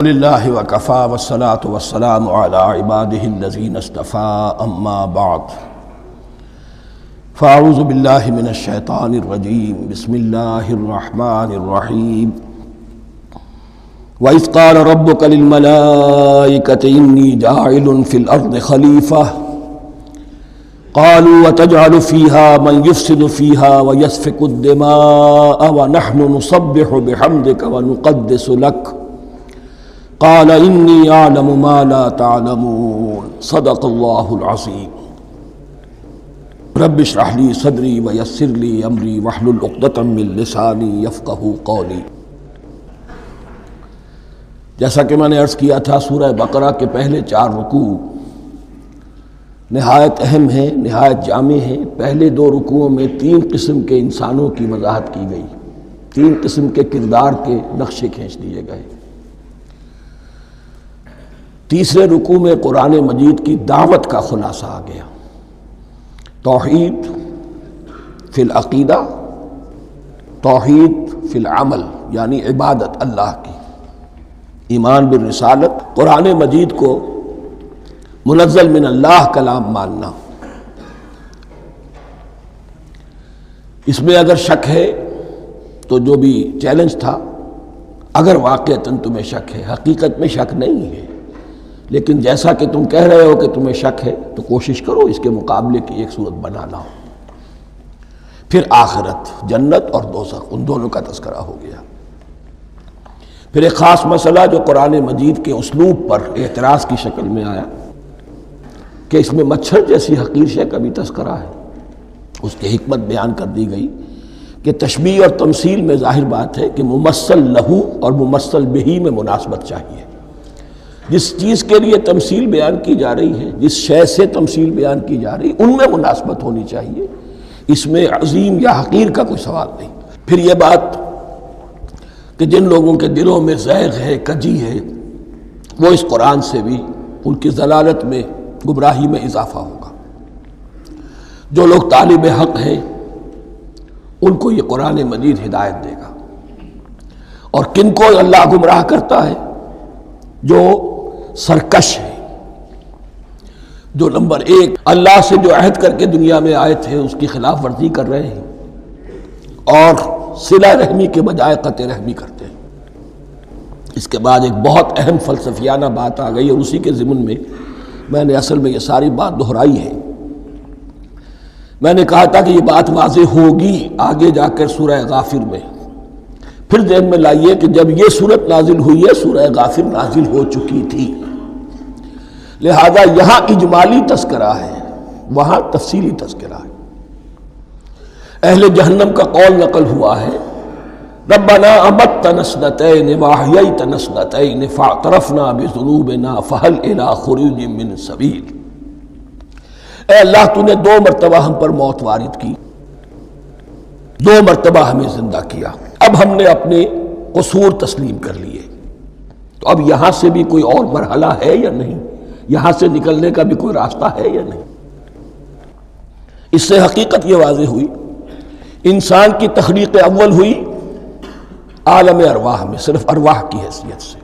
للہ وکفی والصلاة والسلام علی عباده الذین اصطفی اما بعد فاعوذ باللہ من الشیطان الرجیم بسم اللہ الرحمن الرحیم وَإِذْ قَالَ رَبُّكَ لِلْمَلَائِكَةِ إِنِّي جَاعِلٌ فِي الْأَرْضِ خَلِيفَةً قَالُوا وَتَجْعَلُ فِيهَا مَنْ يُفْسِدُ فِيهَا وَيَسْفِكُ الدِّمَاءَ وَنَحْنُ نُسَبِّحُ بِحَمْدِكَ وَنُقَدِّسُ لَكَ قال انی اعلم ما لا تعلمون صدق اللہ العظیم رب اشرح لی صدری ویسر لی امری واحلل عقدۃ من لسانی یفقہوا قولی۔ جیسا کہ میں نے عرض کیا تھا، سورہ بقرہ کے پہلے 4 رکوع نہایت اہم ہیں، نہایت جامع ہیں۔ پہلے 2 رکوعوں میں 3 قسم کے انسانوں کی وضاحت کی گئی، 3 قسم کے کردار کے نقشے کھینچ دیے گئے۔ تیسرے رکوع میں قرآن مجید کی دعوت کا خلاصہ آ گیا، توحید فی العقیدہ، توحید فی العمل، یعنی عبادت اللہ کی، ایمان بالرسالت، قرآن مجید کو منزل من اللہ کلام ماننا۔ اس میں اگر شک ہے تو جو بھی چیلنج تھا، اگر واقعتاً تمہیں شک ہے، حقیقت میں شک نہیں ہے، لیکن جیسا کہ تم کہہ رہے ہو کہ تمہیں شک ہے تو کوشش کرو اس کے مقابلے کی ایک صورت بنانا ہو۔ پھر آخرت، جنت اور دوزخ، ان دونوں کا تذکرہ ہو گیا۔ پھر ایک خاص مسئلہ جو قرآن مجید کے اسلوب پر اعتراض کی شکل میں آیا کہ اس میں مچھر جیسی حقیر شے کا بھی تذکرہ ہے، اس کی حکمت بیان کر دی گئی کہ تشبیہ اور تمثیل میں ظاہر بات ہے کہ ممثل لہو اور ممثل بہی میں مناسبت چاہیے۔ جس چیز کے لیے تمثیل بیان کی جا رہی ہے، جس شے سے تمثیل بیان کی جا رہی ہے، ان میں مناسبت ہونی چاہیے، اس میں عظیم یا حقیر کا کوئی سوال نہیں۔ پھر یہ بات کہ جن لوگوں کے دلوں میں زیغ ہے، کجی ہے، وہ اس قرآن سے بھی ان کی ضلالت میں، گمراہی میں اضافہ ہوگا۔ جو لوگ طالب حق ہیں ان کو یہ قرآن مجید ہدایت دے گا، اور کن کو اللہ گمراہ کرتا ہے؟ جو سرکش ہے، جو نمبر 1 اللہ سے جو عہد کر کے دنیا میں آئے تھے اس کی خلاف ورزی کر رہے ہیں اور صلہ رحمی کے بجائے قطع رحمی کرتے ہیں۔ اس کے بعد ایک بہت اہم فلسفیانہ بات آ گئی، اور اسی کے ضمن میں نے اصل میں یہ ساری بات دہرائی ہے۔ میں نے کہا تھا کہ یہ بات واضح ہوگی آگے جا کر سورہ غافر میں۔ پھر ذہن میں لائیے کہ جب یہ صورت نازل ہوئی ہے، سورہ غافر نازل ہو چکی تھی، لہذا یہاں اجمالی تذکرہ ہے، وہاں تفصیلی تذکرہ ہے۔ اہل جہنم کا قول نقل ہوا ہے، ربنا امتنا اثنتین واحییتنا اثنتین فاعترفنا بذنوبنا فہل الی خروج من سبیل۔ اے اللہ، تو نے 2 مرتبہ ہم پر موت وارد کی، 2 مرتبہ ہمیں زندہ کیا، اب ہم نے اپنے قصور تسلیم کر لیے، تو اب یہاں سے بھی کوئی اور مرحلہ ہے یا نہیں؟ یہاں سے نکلنے کا بھی کوئی راستہ ہے یا نہیں؟ اس سے حقیقت یہ واضح ہوئی، انسان کی تخلیق اول ہوئی عالم ارواح میں، صرف ارواح کی حیثیت سے،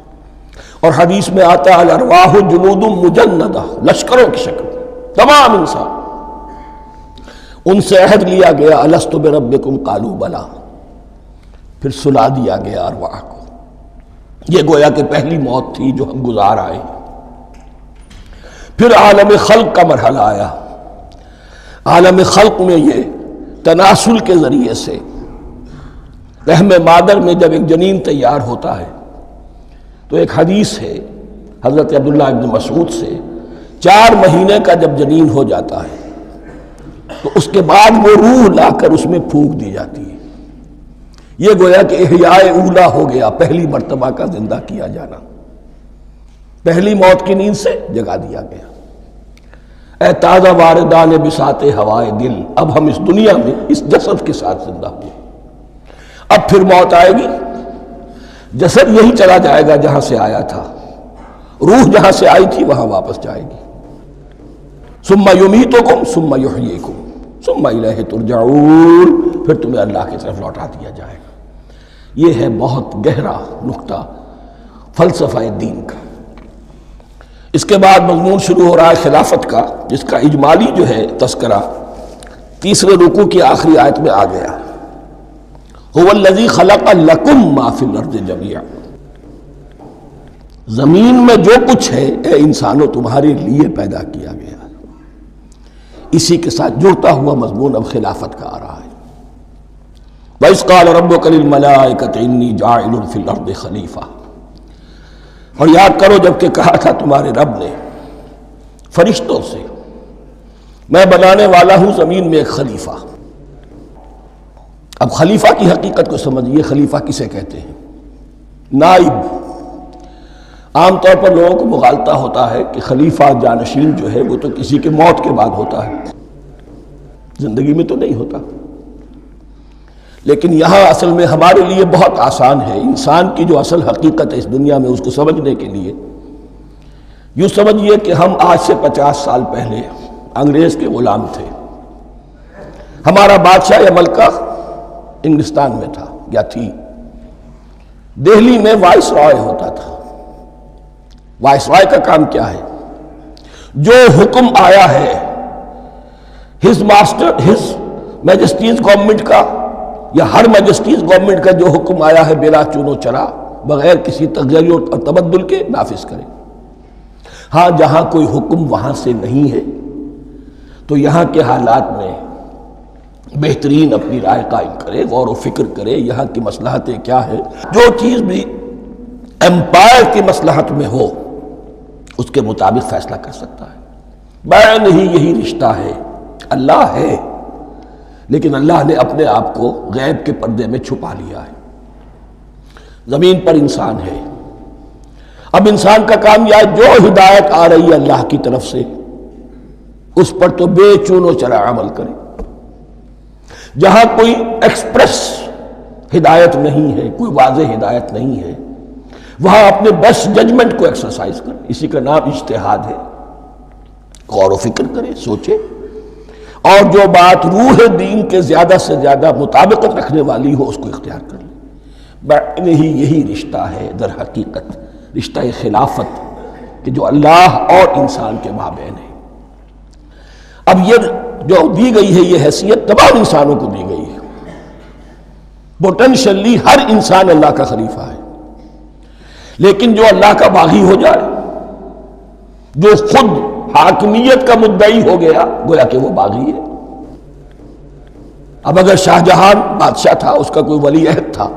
اور حدیث میں آتا ہے الارواح جنود مجندہ، لشکروں کی شکل، تمام انسان۔ ان سے عہد لیا گیا الست بربکم قالوا بلی، پھر سلا دیا گیا ارواح کو۔ یہ گویا کہ پہلی موت تھی جو ہم گزار آئے۔ پھر عالم خلق کا مرحلہ آیا۔ عالم خلق میں یہ تناسل کے ذریعے سے رحم مادر میں جب ایک جنین تیار ہوتا ہے تو ایک حدیث ہے حضرت عبداللہ ابن مسعود سے، 4 مہینے کا جب جنین ہو جاتا ہے تو اس کے بعد وہ روح لا کر اس میں پھونک دی جاتی ہے۔ یہ گویا کہ احیاء اولا ہو گیا، پہلی مرتبہ کا زندہ کیا جانا، پہلی موت کی نیند سے جگا دیا گیا۔ اے تازہ واردان بساط ہوائے دل، اب ہم اس دنیا میں اس جسد کے ساتھ زندہ ہوئے، اب پھر موت آئے گی، جسد یہی چلا جائے گا جہاں سے آیا تھا، روح جہاں سے آئی تھی وہاں واپس جائے گی۔ ثم یمیتکم ثم یحییکم ثم الیہ ترجعون، پھر تمہیں اللہ کی طرف لوٹا دیا جائے گا۔ یہ ہے بہت گہرا نقطہ فلسفہ دین کا۔ اس کے بعد مضمون شروع ہو رہا ہے خلافت کا، جس کا اجمالی جو ہے تذکرہ تیسرے رکوع کی آخری آیت میں آ گیا۔ هو الذی خلق لکم ما فی الارض جمیعا، زمین میں جو کچھ ہے اے انسانوں تمہارے لیے پیدا کیا گیا۔ اسی کے ساتھ جڑتا ہوا مضمون اب خلافت کا آ رہا ہے۔ وَإِذْ قَالَ رَبُّكَ لِلْمَلَائِكَةِ إِنِّي جَاعِلٌ فِي الْأَرْضِ خَلِيفَةً، اور یاد کرو جب کہ کہا تھا تمہارے رب نے فرشتوں سے میں بنانے والا ہوں زمین میں ایک خلیفہ۔ اب خلیفہ کی حقیقت کو سمجھیے، خلیفہ کسے کہتے ہیں؟ نائب۔ عام طور پر لوگوں کو مغالطہ ہوتا ہے کہ خلیفہ جانشین جو ہے وہ تو کسی کے موت کے بعد ہوتا ہے، زندگی میں تو نہیں ہوتا۔ لیکن یہاں اصل میں ہمارے لیے بہت آسان ہے، انسان کی جو اصل حقیقت ہے اس دنیا میں اس کو سمجھنے کے لیے یوں سمجھیے کہ ہم آج سے 50 سال پہلے انگریز کے غلام تھے۔ ہمارا بادشاہ یا ملکہ انگلستان میں تھا یا تھی، دہلی میں وائس رائے ہوتا تھا۔ وائس رائے کا کام کیا ہے؟ جو حکم آیا ہے ہز میجسٹیز گورنمنٹ کا یا ہر میجسٹیز گورنمنٹ کا جو حکم آیا ہے بلا چون و چرا، بغیر کسی تغیر اور تبدل کے نافذ کرے۔ ہاں جہاں کوئی حکم وہاں سے نہیں ہے تو یہاں کے حالات میں بہترین اپنی رائے قائم کرے، غور و فکر کرے یہاں کی مصلحتیں کیا ہے، جو چیز بھی امپائر کی مصلحت میں ہو اس کے مطابق فیصلہ کر سکتا ہے۔ بین ہی یہی رشتہ ہے، اللہ ہے لیکن اللہ نے اپنے آپ کو غیب کے پردے میں چھپا لیا ہے۔ زمین پر انسان ہے، اب انسان کا کام یہ ہے جو ہدایت آ رہی ہے اللہ کی طرف سے اس پر تو بے چون و چرا عمل کرے۔ جہاں کوئی ایکسپریس ہدایت نہیں ہے، کوئی واضح ہدایت نہیں ہے، وہاں اپنے بیسٹ ججمنٹ کو ایکسرسائز کرے۔ اسی کا نام اجتہاد ہے۔ غور و فکر کرے، سوچے، اور جو بات روح دین کے زیادہ سے زیادہ مطابقت رکھنے والی ہو اس کو اختیار کر لے۔ بین ہی یہی رشتہ ہے در حقیقت، رشتہ خلافت کہ جو اللہ اور انسان کے مابین ہے۔ اب یہ جو دی گئی ہے یہ حیثیت تمام انسانوں کو دی گئی ہے۔ پوٹینشلی ہر انسان اللہ کا خلیفہ ہے، لیکن جو اللہ کا باغی ہو جائے، جو خود حاکمیت کا مدعی ہو گیا، گویا کہ وہ باغی ہے۔ اب اگر شاہ جہان بادشاہ تھا، اس کا کوئی ولی عہد تھا،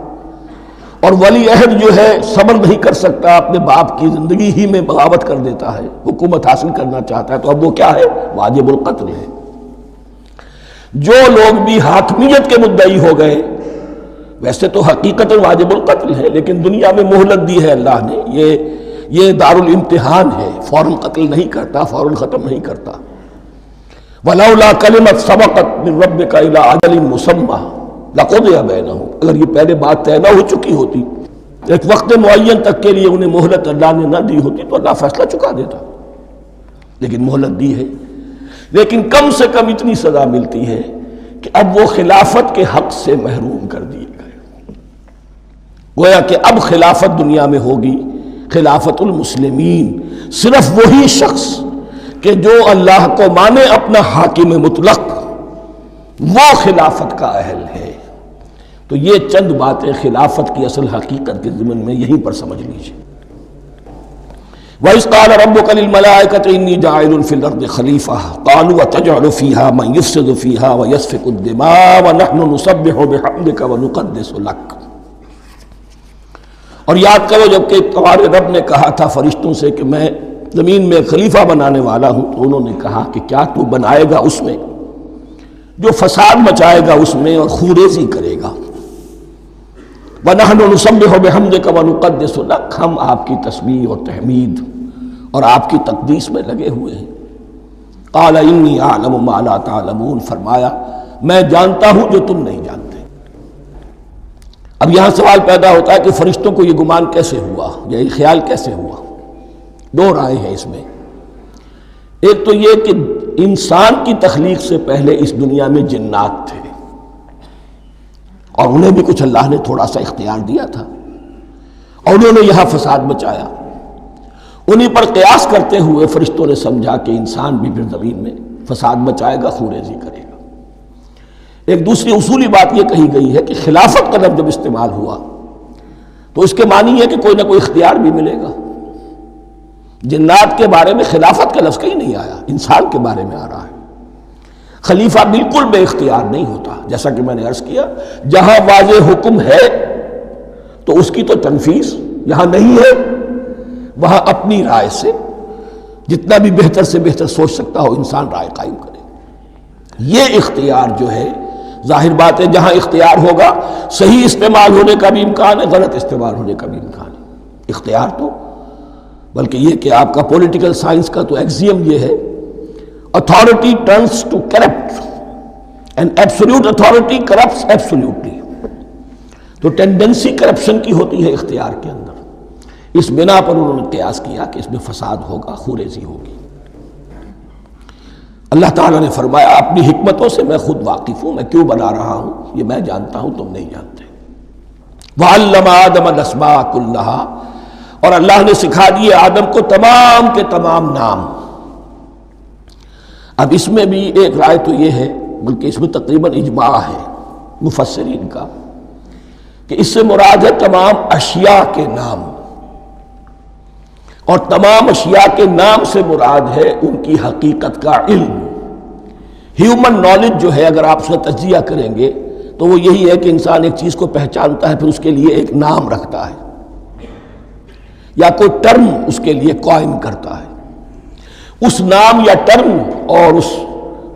اور ولی عہد جو ہے صبر نہیں کر سکتا، اپنے باپ کی زندگی ہی میں بغاوت کر دیتا ہے، حکومت حاصل کرنا چاہتا ہے، تو اب وہ کیا ہے؟ واجب القتل ہے۔ جو لوگ بھی حاکمیت کے مدعی ہو گئے، ویسے تو حقیقت واجب القتل ہے، لیکن دنیا میں مہلت دی ہے اللہ نے، یہ دارالامتحان ہے، فوراً قتل نہیں کرتا، فوراً ختم نہیں کرتا۔ وَلَوْلَا كَلِمَةٌ سَبَقَتْ مِن رَبِّكَ إِلَىٰ أَجَلٍ مُّسَمًّى لَقُضِيَ بَيْنَهُمْ، اگر یہ پہلے بات طے نہ ہو چکی ہوتی، ایک وقت معین تک کے لیے انہیں مہلت اللہ نے نہ دی ہوتی تو اللہ فیصلہ چکا دیتا، لیکن مہلت دی ہے۔ لیکن کم سے کم اتنی سزا ملتی ہے کہ اب وہ خلافت کے حق سے محروم کر دیے گئے۔ گویا کہ اب خلافت دنیا میں ہوگی خلافت المسلمین، صرف وہی شخص کہ جو اللہ کو مانے اپنا حاکم مطلق، وہ خلافت کا اہل ہے۔ تو یہ چند باتیں خلافت کی اصل حقیقت کے ضمن میں یہیں پر سمجھ لیجیے۔ وَإِذْ قَالَ رَبُّكَ لِلْمَلَائِكَةِ إِنِّي جَاعِلٌ فِي الْأَرْضِ خَلِيفَةً قَالُوا أَتَجْعَلُ فِيهَا مَن يُفْسِدُ فِيهَا وَيَسْفِكُ الدِّمَاءَ وَنَحْنُ نُسَبِّحُ بِحَمْدِكَ وَنُقَدِّسُ لَكَ۔ اور یاد کرو جب کہ تمہارے رب نے کہا تھا فرشتوں سے کہ میں زمین میں خلیفہ بنانے والا ہوں، تو انہوں نے کہا کہ کیا تو بنائے گا اس میں جو فساد مچائے گا اس میں اور خوریزی کرے گا۔ وَنَحْنُ نُسَبِّحُ بِحَمْدِكَ وَنُقَدِّسُ لَكَ، ہم آپ کی تسبیح اور تحمید اور آپ کی تقدیس میں لگے ہوئے ہیں۔ قَالَ إِنِّي أَعْلَمُ مَا لَا تَعْلَمُونَ، فرمایا میں جانتا ہوں جو تم نہیں جانتے۔ اب یہاں سوال پیدا ہوتا ہے کہ فرشتوں کو یہ گمان کیسے ہوا، یہ خیال کیسے ہوا؟ دو رائے ہیں اس میں۔ ایک تو یہ کہ انسان کی تخلیق سے پہلے اس دنیا میں جنات تھے، اور انہیں بھی کچھ اللہ نے تھوڑا سا اختیار دیا تھا، اور انہوں نے یہاں فساد مچایا. انہیں پر قیاس کرتے ہوئے فرشتوں نے سمجھا کہ انسان بھی پھر زمین میں فساد مچائے گا، خوریزی کرے گا. ایک دوسری اصولی بات یہ کہی گئی ہے کہ خلافت کا لفظ جب استعمال ہوا تو اس کے معنی ہے کہ کوئی نہ کوئی اختیار بھی ملے گا. جنات کے بارے میں خلافت کا لفظ کہیں نہیں آیا، انسان کے بارے میں آ رہا ہے. خلیفہ بالکل بے اختیار نہیں ہوتا، جیسا کہ میں نے عرض کیا جہاں واضح حکم ہے تو اس کی تو تنفیذ، یہاں نہیں ہے وہاں اپنی رائے سے جتنا بھی بہتر سے بہتر سوچ سکتا ہو انسان رائے قائم کرے. یہ اختیار جو ہے ظاہر بات ہے جہاں اختیار ہوگا صحیح استعمال ہونے کا بھی امکان ہے، غلط استعمال ہونے کا بھی امکان ہے. اختیار تو بلکہ یہ کہ آپ کا پولیٹیکل سائنس کا تو ایکزیم یہ ہے authority turns to corrupt and absolute authority corrupts absolutely. تو ٹینڈنسی کرپشن کی ہوتی ہے اختیار کے اندر. اس بنا پر انہوں نے قیاس کیا کہ اس میں فساد ہوگا، خوریزی ہوگی. اللہ تعالیٰ نے فرمایا اپنی حکمتوں سے میں خود واقف ہوں، میں کیوں بنا رہا ہوں یہ میں جانتا ہوں، تم نہیں جانتے. وَعَلَّمَ آدَمَ الْأَسْمَاءَ كُلَّهَا، اور اللہ نے سکھا دیے آدم کو تمام کے تمام نام. اب اس میں بھی ایک رائے تو یہ ہے، بلکہ اس میں تقریباً اجماع ہے مفسرین کا، کہ اس سے مراد ہے تمام اشیاء کے نام، اور تمام اشیاء کے نام سے مراد ہے ان کی حقیقت کا علم. ہیومن نالج جو ہے اگر آپ اس کا تجزیہ کریں گے تو وہ یہی ہے کہ انسان ایک چیز کو پہچانتا ہے پھر اس کے لیے ایک نام رکھتا ہے یا کوئی ٹرم اس کے لیے قائم کرتا ہے. اس نام یا ٹرم اور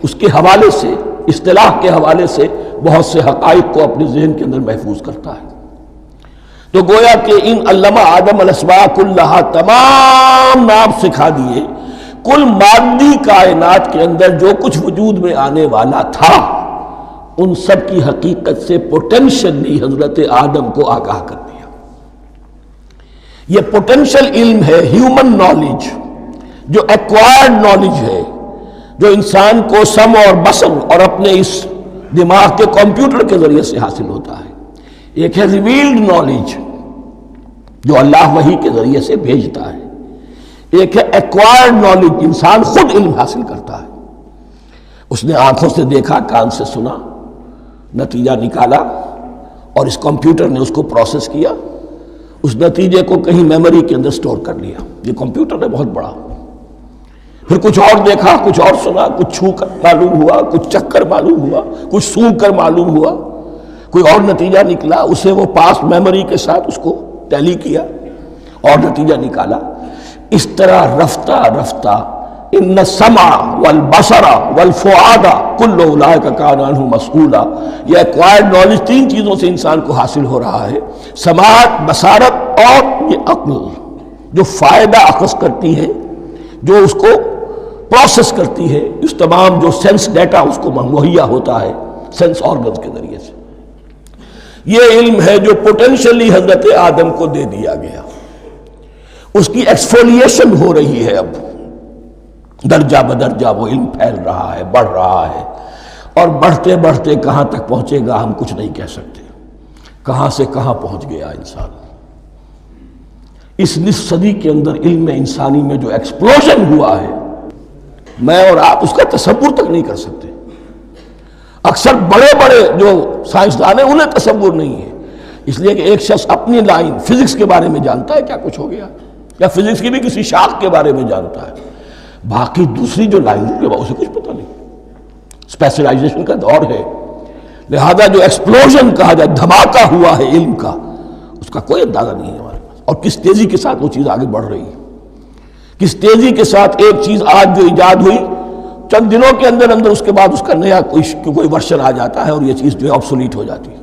اس کے حوالے سے، اصطلاح کے حوالے سے بہت سے حقائق کو اپنے ذہن کے اندر محفوظ کرتا ہے. تو گویا کہ ان علمہ آدم الاسماء کلہا تمام نام سکھا دیے کل مادی کائنات کے اندر جو کچھ وجود میں آنے والا تھا ان سب کی حقیقت سے پوٹینشلی حضرت آدم کو آگاہ کر دیا. یہ پوٹینشل علم ہے، ہیومن نالج، جو ایکوائرڈ نالج ہے، جو انسان کو سم اور بصر اور اپنے اس دماغ کے کمپیوٹر کے ذریعے سے حاصل ہوتا ہے. ایک ہے ریویلڈ نالج جو اللہ وحی کے ذریعے سے بھیجتا ہے. ایک ہے ایکوائرڈ نالج، انسان خود علم حاصل کرتا ہے. اس نے آنکھوں سے دیکھا، کان سے سنا، نتیجہ نکالا اور اس کمپیوٹر نے اس کو پروسیس کیا، اس نتیجے کو کہیں میموری کے اندر سٹور کر لیا. یہ کمپیوٹر ہے بہت بڑا. پھر کچھ اور دیکھا، کچھ اور سنا، کچھ چھو کر معلوم ہوا، کچھ چکھ کر معلوم ہوا، کچھ سونگھ کر معلوم ہوا، کوئی اور نتیجہ نکلا، اسے وہ پاس میموری کے ساتھ اس کو ٹیلی کیا اور نتیجہ نکالا. اس طرح رفتہ رفتہ ان السمع والبصر والفؤاد کل اولئک کان عنہ مسئولا. یہ ایکوائرڈ نالج تین چیزوں سے انسان کو حاصل ہو رہا ہے، سماعت، بصارت اور یہ عقل جو فائدہ اخذ کرتی ہے، جو اس کو پروسیس کرتی ہے، اس تمام جو سینس ڈیٹا اس کو مہیا ہوتا ہے سینس آرگنز کے ذریعے سے. یہ علم ہے جو پوٹینشلی حضرت آدم کو دے دیا گیا. اس کی ایکسفولیشن ہو رہی ہے، اب درجہ بدرجہ وہ علم پھیل رہا ہے، بڑھ رہا ہے، اور بڑھتے بڑھتے کہاں تک پہنچے گا ہم کچھ نہیں کہہ سکتے. کہاں سے کہاں پہنچ گیا انسان. اس نصف صدی کے اندر علم انسانی میں جو ایکسپلوژن ہوا ہے میں اور آپ اس کا تصور تک نہیں کر سکتے. اکثر بڑے بڑے جو سائنسدان ہیں انہیں تصور نہیں ہے، اس لیے کہ ایک شخص اپنی لائن فزکس کے بارے میں جانتا ہے کیا کچھ ہو گیا، یا فزکس کی بھی کسی شاخ کے بارے میں جانتا ہے، باقی دوسری جو لائن ہے اسے کچھ پتہ نہیں. اسپیشلائزیشن کا دور ہے، لہذا جو ایکسپلوژن کہا جائے، دھماکہ ہوا ہے علم کا، اس کا کوئی اندازہ نہیں ہے ہمارے پاس. اور کس تیزی کے ساتھ وہ چیز آگے بڑھ رہی ہے، کس تیزی کے ساتھ ایک چیز آج جو ایجاد ہوئی چند دنوں کے اندر اندر اس کے بعد اس کا نیا کوئی ورشن آ جاتا ہے اور یہ چیز جو ہے آبسولیٹ ہو جاتی ہے.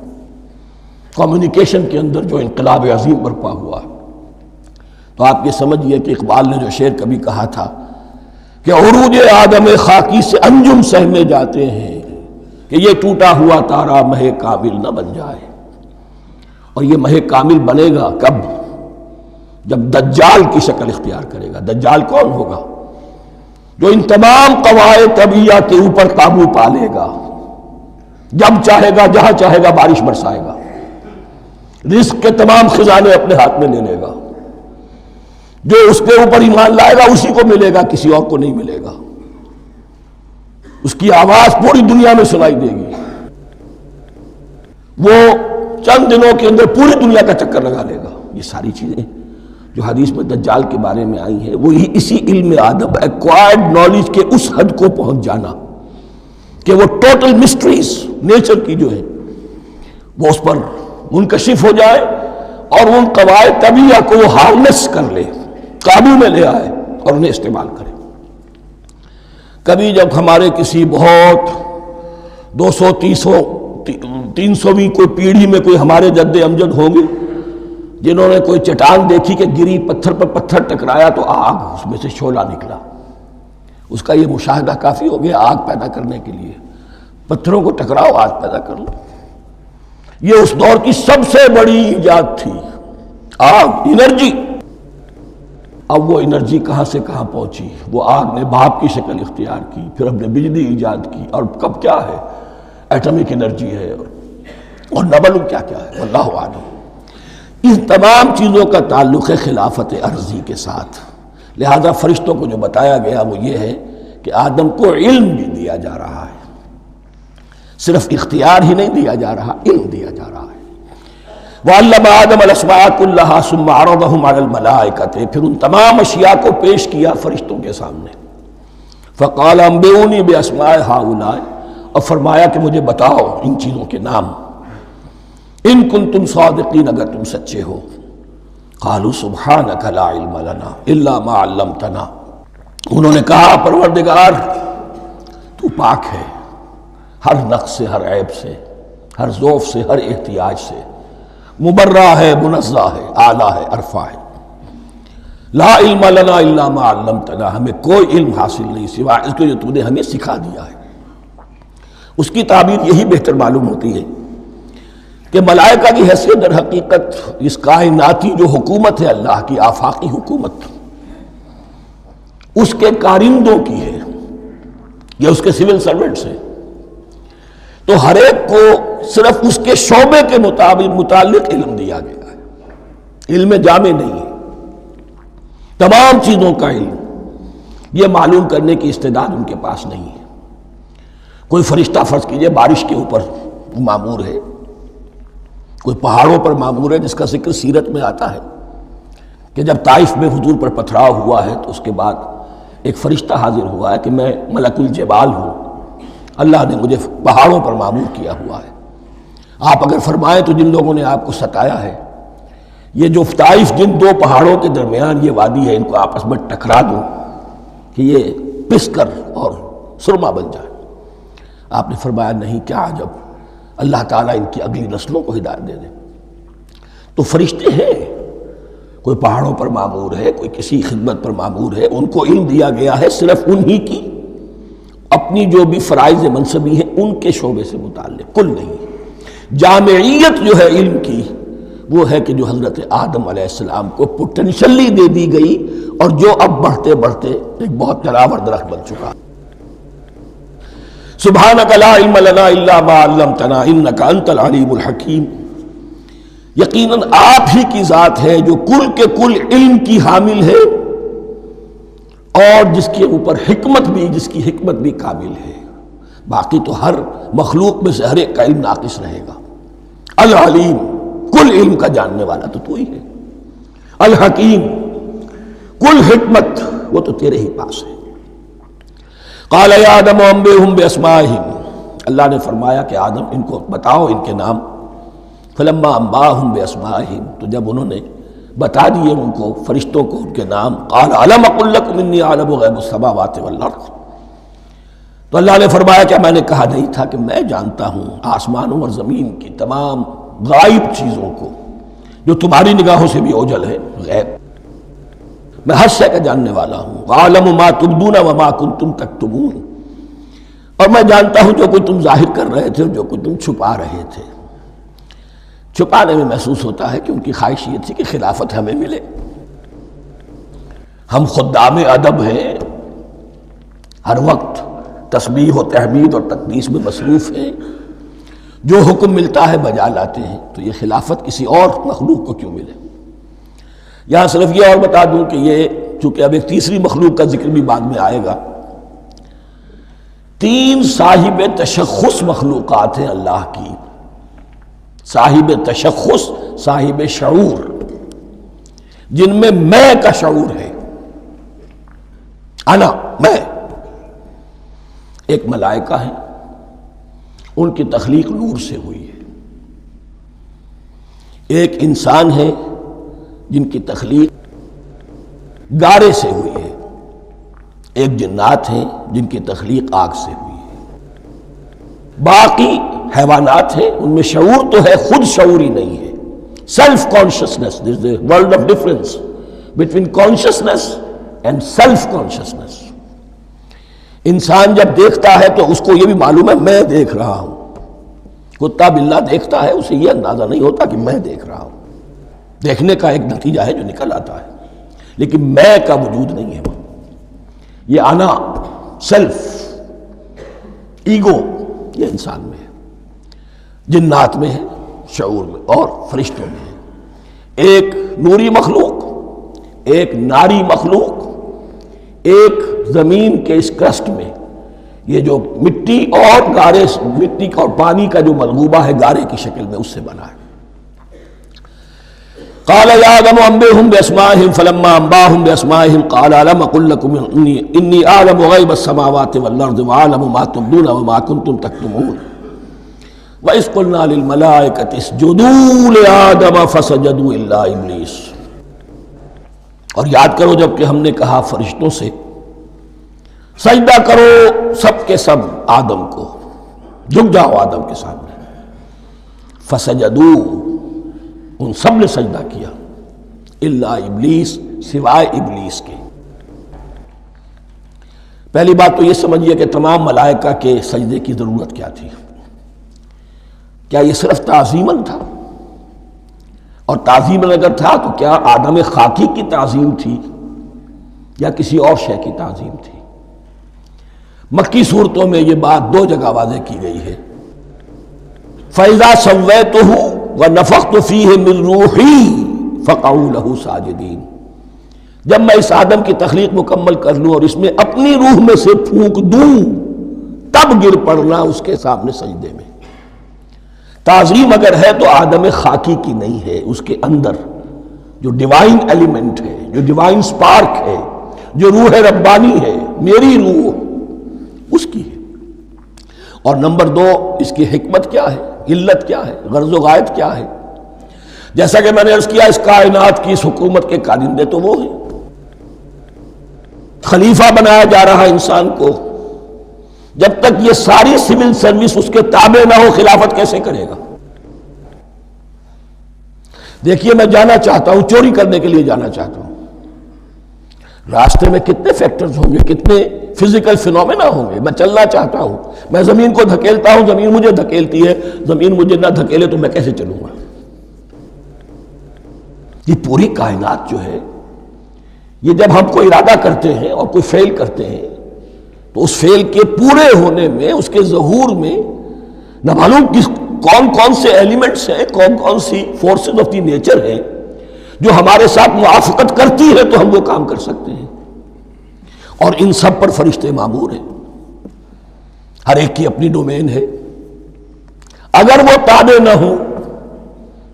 کمیونیکیشن کے اندر جو انقلاب عظیم برپا ہوا ہے. تو آپ یہ سمجھیے کہ اقبال نے جو شعر کبھی کہا تھا کہ عروج آدم خاکی سے انجم سہمے جاتے ہیں کہ یہ ٹوٹا ہوا تارا مہ کامل نہ بن جائے. اور یہ مہ کامل بنے گا کب؟ جب دجال کی شکل اختیار کرے گا. دجال کون ہوگا؟ جو ان تمام قواعد طبیعہ کے اوپر قابو پا لے گا، جب چاہے گا جہاں چاہے گا بارش برسائے گا. رزق کے تمام خزانے اپنے ہاتھ میں لے لے گا، جو اس کے اوپر ایمان لائے گا اسی کو ملے گا، کسی اور کو نہیں ملے گا، اس کی آواز پوری دنیا میں سنائی دے گی، وہ چند دنوں کے اندر پوری دنیا کا چکر لگا لے گا۔ یہ ساری چیزیں جو حدیث میں دجال کے بارے میں آئی ہیں وہی اسی علم آدم ایکوائرڈ نالج کے اس حد کو پہنچ جانا کہ وہ ٹوٹل مسٹریز نیچر کی جو ہے وہ اس پر منکشف ہو جائے اور ان قواعد طبیعہ کو وہ ہارنس کر لے، قابو میں لے آئے اور انہیں استعمال کرے۔ کبھی جب ہمارے کسی بہت 200-300ویں کوئی پیڑھی میں کوئی ہمارے جد امجد ہوں گے جنہوں نے کوئی چٹان دیکھی کہ گری، پتھر پر پتھر ٹکرایا تو آگ اس میں سے شعلہ نکلا، اس کا یہ مشاہدہ کافی ہو گیا آگ پیدا کرنے کے لیے۔ پتھروں کو ٹکراؤ، آگ پیدا کر لو۔ یہ اس دور کی سب سے بڑی ایجاد تھی، آگ، انرجی۔ اب وہ انرجی کہاں سے کہاں پہنچی، وہ آگ نے بھاپ کی شکل اختیار کی، پھر ہم نے بجلی ایجاد کی، اور کب کیا ہے، ایٹمک انرجی ہے، اور نہ معلوم کیا کیا ہے، واللہ اعلم۔ ان تمام چیزوں کا تعلق ہے خلافت ارضی کے ساتھ، لہذا فرشتوں کو جو بتایا گیا وہ یہ ہے کہ آدم کو علم بھی دیا جا رہا ہے، صرف اختیار ہی نہیں دیا جا رہا، علم دیا جا رہا ہے۔ وَعَلَّمَ آدَمَ الْأَسْمَاءَ كُلَّهَا ثُمَّ عَرَضَهُمْ عَلَى الْمَلَائِكَةِ، پھر ان تمام اشیاء کو پیش کیا فرشتوں کے سامنے۔ فَقَالَ أَنبِئُونِي بِأَسْمَاءِ هَؤُلَاءِ، اور فرمایا کہ مجھے بتاؤ ان چیزوں کے نام، ان کنتم صادقین، اگر تم سچے ہو۔ قالوا سبحانک لا علم لنا الا ما علمتنا، انہوں نے کہا پروردگار تو پاک ہے ہر نقص سے، ہر عیب سے، ہر ضعف سے، ہر احتیاج سے، مبرہ ہے، منزہ ہے، اعلیٰ ہے، عرفہ ہے۔ لا علم لنا الا ما علمتنا، ہمیں کوئی علم حاصل نہیں سوائے اس کے جو تو نے ہمیں سکھا دیا ہے۔ اس کی تعبیر یہی بہتر معلوم ہوتی ہے کہ ملائکہ کی حیثیت در حقیقت اس کائناتی جو حکومت ہے اللہ کی، آفاقی حکومت، اس کے کارندوں کی ہے، یہ اس کے سول سرونٹس ہیں، تو ہر ایک کو صرف اس کے شعبے کے متعلق علم دیا گیا ہے، علم جامع نہیں ہے، تمام چیزوں کا علم، یہ معلوم کرنے کی استعداد ان کے پاس نہیں ہے۔ کوئی فرشتہ فرض کیجئے بارش کے اوپر مامور ہے، کوئی پہاڑوں پر مامور ہے، جس کا ذکر سیرت میں آتا ہے کہ جب طائف میں حضور پر پتھراؤ ہوا ہے تو اس کے بعد ایک فرشتہ حاضر ہوا ہے کہ میں ملک الجبال ہوں، اللہ نے مجھے پہاڑوں پر مامور کیا ہوا ہے، آپ اگر فرمائیں تو جن لوگوں نے آپ کو ستایا ہے، یہ جو طائف جن دو پہاڑوں کے درمیان یہ وادی ہے، ان کو آپس میں ٹکرا دوں کہ یہ پس کر اور سرما بن جائے۔ آپ نے فرمایا نہیں، کیا عجب، اللہ تعالیٰ ان کی اگلی نسلوں کو ہدایت دے دے۔ تو فرشتے ہیں، کوئی پہاڑوں پر مامور ہے، کوئی کسی خدمت پر مامور ہے، ان کو علم دیا گیا ہے صرف انہی کی اپنی جو بھی فرائض منصبی ہیں ان کے شعبے سے متعلق، کل نہیں۔ جامعیت جو ہے علم کی وہ ہے کہ جو حضرت آدم علیہ السلام کو پوٹینشلی دے دی گئی، اور جو اب بڑھتے بڑھتے ایک بہت جلاور درخت بن چکا۔ سبحانک لا علم لنا الا ما علمتنا انک انت العلیم الحکیم، یقیناً آپ ہی کی ذات ہے جو کل کے کل علم کی حامل ہے اور جس کے اوپر حکمت بھی، جس کی حکمت بھی کامل ہے، باقی تو ہر مخلوق میں سے ہر ایک کا علم ناقص رہے گا۔ العلیم، کل علم کا جاننے والا تو ہی ہے، الحکیم، کل حکمت وہ تو تیرے ہی پاس ہے۔ قال یا آدم انبئہم باسمائہم، اللہ نے فرمایا کہ آدم ان کو بتاؤ ان کے نام۔ فلما انباہم باسمائہم، تو جب انہوں نے بتا دیے ان کو، فرشتوں کو، ان کے نام، قال الم اقل لکم انی اعلم غیب السماوات والارض، تو اللہ نے فرمایا کہ میں نے کہا نہیں تھا کہ میں جانتا ہوں آسمانوں اور زمین کی تمام غائب چیزوں کو جو تمہاری نگاہوں سے بھی اوجھل ہے، غیب، میں ہر شے کا جاننے والا ہوں۔ وَأَعْلَمُ مَا تُبْدُونَ وَمَا كُنْتُمْ تَكْتُمُونَ، اور میں جانتا ہوں جو کوئی تم ظاہر کر رہے تھے اور جو کوئی تم چھپا رہے تھے۔ چھپانے میں محسوس ہوتا ہے کہ ان کی خواہش یہ تھی کہ خلافت ہمیں ملے، ہم خدام ادب ہیں، ہر وقت تسبیح و تحمید اور تقدیس میں مصروف ہیں، جو حکم ملتا ہے بجا لاتے ہیں، تو یہ خلافت کسی اور مخلوق کو کیوں ملے؟ یہاں صرف یہ اور بتا دوں کہ یہ چونکہ اب ایک تیسری مخلوق کا ذکر بھی بعد میں آئے گا، 3 صاحب تشخص مخلوقات ہیں اللہ کی، صاحب تشخص، صاحب شعور، جن میں کا شعور ہے، انا، میں۔ ایک ملائکہ ہیں، ان کی تخلیق نور سے ہوئی ہے۔ ایک انسان ہے جن کی تخلیق گارے سے ہوئی ہے۔ ایک جنات ہیں جن کی تخلیق آگ سے ہوئی ہے۔ باقی حیوانات ہیں، ان میں شعور تو ہے، خود شعوری نہیں ہے۔ Self consciousness, there is a world of difference between consciousness and self consciousness. انسان جب دیکھتا ہے تو اس کو یہ بھی معلوم ہے میں دیکھ رہا ہوں۔ کتا بلہ دیکھتا ہے، اسے یہ اندازہ نہیں ہوتا کہ میں دیکھ رہا ہوں، دیکھنے کا ایک نتیجہ ہے جو نکل آتا ہے، لیکن میں کا وجود نہیں ہے۔ یہ انا، سیلف، ایگو، یہ انسان میں ہے، جنات میں ہے، شعور میں، اور فرشتوں میں ہے۔ ایک نوری مخلوق، ایک ناری مخلوق، ایک زمین کے اس کرسٹ میں، یہ جو مٹی اور گارے، مٹی کا اور پانی کا جو ملغوبہ ہے گارے کی شکل میں، اس سے بنا ہے۔ قال یا آدم انبئهم باسمائهم فلما انباهم باسمائهم قال الم اقل لكم اني اعلم غیب السماوات والارض واعلم ما تبدون وما كنتم تكتمون واذ قلنا للملائكة اسجدوا لآدم فسجدوا الا ابلیس۔ اور یاد کرو جب کہ ہم نے کہا فرشتوں سے سجدہ کرو سب کے سب آدم کو، جھک جاؤ آدم کے سامنے، فسجدوا، ان سب نے سجدہ کیا، الا ابلیس، سوائے ابلیس کے۔ پہلی بات تو یہ سمجھیے کہ تمام ملائکہ کے سجدے کی ضرورت کیا تھی؟ کیا یہ صرف تعظیماً تھا؟ اور تعظیماً اگر تھا تو کیا آدم خاکی کی تعظیم تھی یا کسی اور شے کی تعظیم تھی؟ مکی صورتوں میں یہ بات 2 جگہ واضح کی گئی ہے۔ فَإِذَا سَوَّيْتُهُ وَنَفَخْتُ فِيهِ مِن رُوحِي فَقَعُوا لَهُ سَاجِدِينَ، جب میں اس آدم کی تخلیق مکمل کر لوں اور اس میں اپنی روح میں سے پھونک دوں، تب گر پڑنا اس کے سامنے سجدے میں۔ تعظیم اگر ہے تو آدم خاکی کی نہیں ہے، اس کے اندر جو ڈیوائن ایلیمنٹ ہے، جو ڈیوائن سپارک ہے، جو روح ربانی ہے، میری روح، اس کی ہے۔ اور نمبر 2، اس کی حکمت کیا ہے، علت کیا ہے، غرض و غایت کیا ہے؟ جیسا کہ میں نے عرض کیا، اس کائنات کی اس حکومت کے کارندے تو وہ ہیں۔ خلیفہ بنایا جا رہا انسان کو، جب تک یہ ساری سول سروس اس کے تابع نہ ہو، خلافت کیسے کرے گا؟ دیکھیے میں جانا چاہتا ہوں، چوری کرنے کے لیے جانا چاہتا ہوں، راستے میں کتنے فیکٹرز ہوں گے، کتنے فزیکل فینومینا ہوں گے۔ میں چلنا چاہتا ہوں، میں زمین کو دھکیلتا ہوں، زمین مجھے دھکیلتی ہے، زمین مجھے نہ دھکیلے تو میں کیسے چلوں گا؟ یہ پوری کائنات جو ہے، یہ جب ہم کوئی ارادہ کرتے ہیں اور کوئی فیل کرتے ہیں تو اس فیل کے پورے ہونے میں، اس کے ظہور میں نہ معلوم کون کون سے ایلیمنٹس ہیں، کون کون سی فورسز آف دی نیچر ہیں جو ہمارے ساتھ موافقت کرتی ہے تو ہم وہ کام کر سکتے ہیں۔ اور ان سب پر فرشتے مامور ہیں، ہر ایک کی اپنی ڈومین ہے۔ اگر وہ تابع نہ ہوں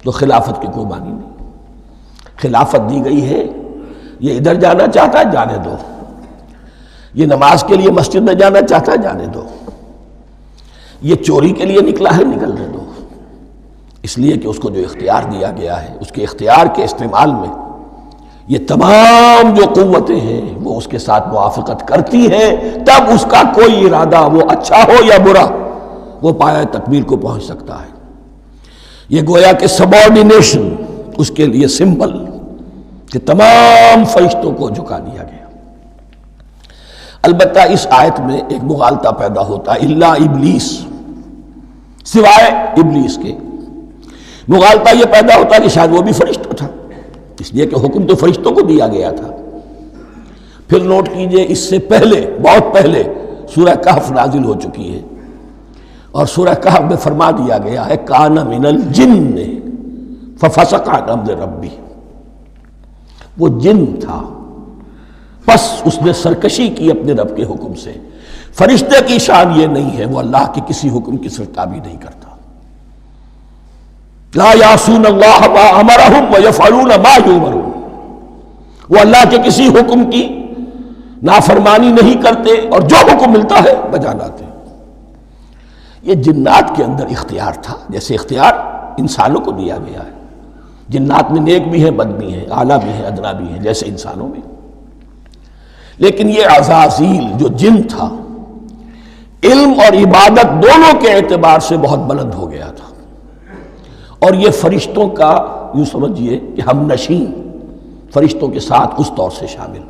تو خلافت کی کوئی معنی نہیں۔ خلافت دی گئی ہے، یہ ادھر جانا چاہتا ہے جانے دو، یہ نماز کے لیے مسجد میں جانا چاہتا ہے جانے دو، یہ چوری کے لیے نکلا ہے نکلنے دو، اس لیے کہ اس کو جو اختیار دیا گیا ہے، اس کے اختیار کے استعمال میں یہ تمام جو قوتیں ہیں وہ اس کے ساتھ موافقت کرتی ہیں، تب اس کا کوئی ارادہ، وہ اچھا ہو یا برا، وہ پایہ تکمیل کو پہنچ سکتا ہے۔ یہ گویا کہ سبارڈینیشن اس کے لیے سمبل کہ تمام فرشتوں کو جھکا دیا گیا۔ البتہ اس آیت میں ایک مغالطہ پیدا ہوتا ہے، الا ابلیس، سوائے ابلیس کے۔ مغالطہ یہ پیدا ہوتا ہے کہ شاید وہ بھی فرشتہ تھا، اس لیے کہ حکم تو فرشتوں کو دیا گیا تھا۔ پھر نوٹ کیجئے، اس سے پہلے، بہت پہلے سورہ کہف نازل ہو چکی ہے، اور سورہ کہف میں فرما دیا گیا ہے کان من الجن ففسق عن امر ربی، وہ جن تھا پس اس نے سرکشی کی اپنے رب کے حکم سے۔ فرشتے کی شان یہ نہیں ہے، وہ اللہ کے کسی حکم کی سرتابی نہیں کرتا۔ لا یعصون اللہ ما امرہم ویفعلون ما یؤمرون، وہ اللہ کے کسی حکم کی نافرمانی نہیں کرتے اور جو حکم ملتا ہے بجا لاتے۔ یہ جنات کے اندر اختیار تھا، جیسے اختیار انسانوں کو دیا گیا ہے۔ جنات میں نیک بھی ہیں، بد بھی ہیں، اعلیٰ بھی ہیں، ادنا بھی ہیں، جیسے انسانوں میں۔ لیکن یہ عزازیل جو جن تھا، علم اور عبادت دونوں کے اعتبار سے بہت بلند ہو گیا تھا، اور یہ فرشتوں کا یوں سمجھیے کہ ہم نشین، فرشتوں کے ساتھ اس طور سے شامل،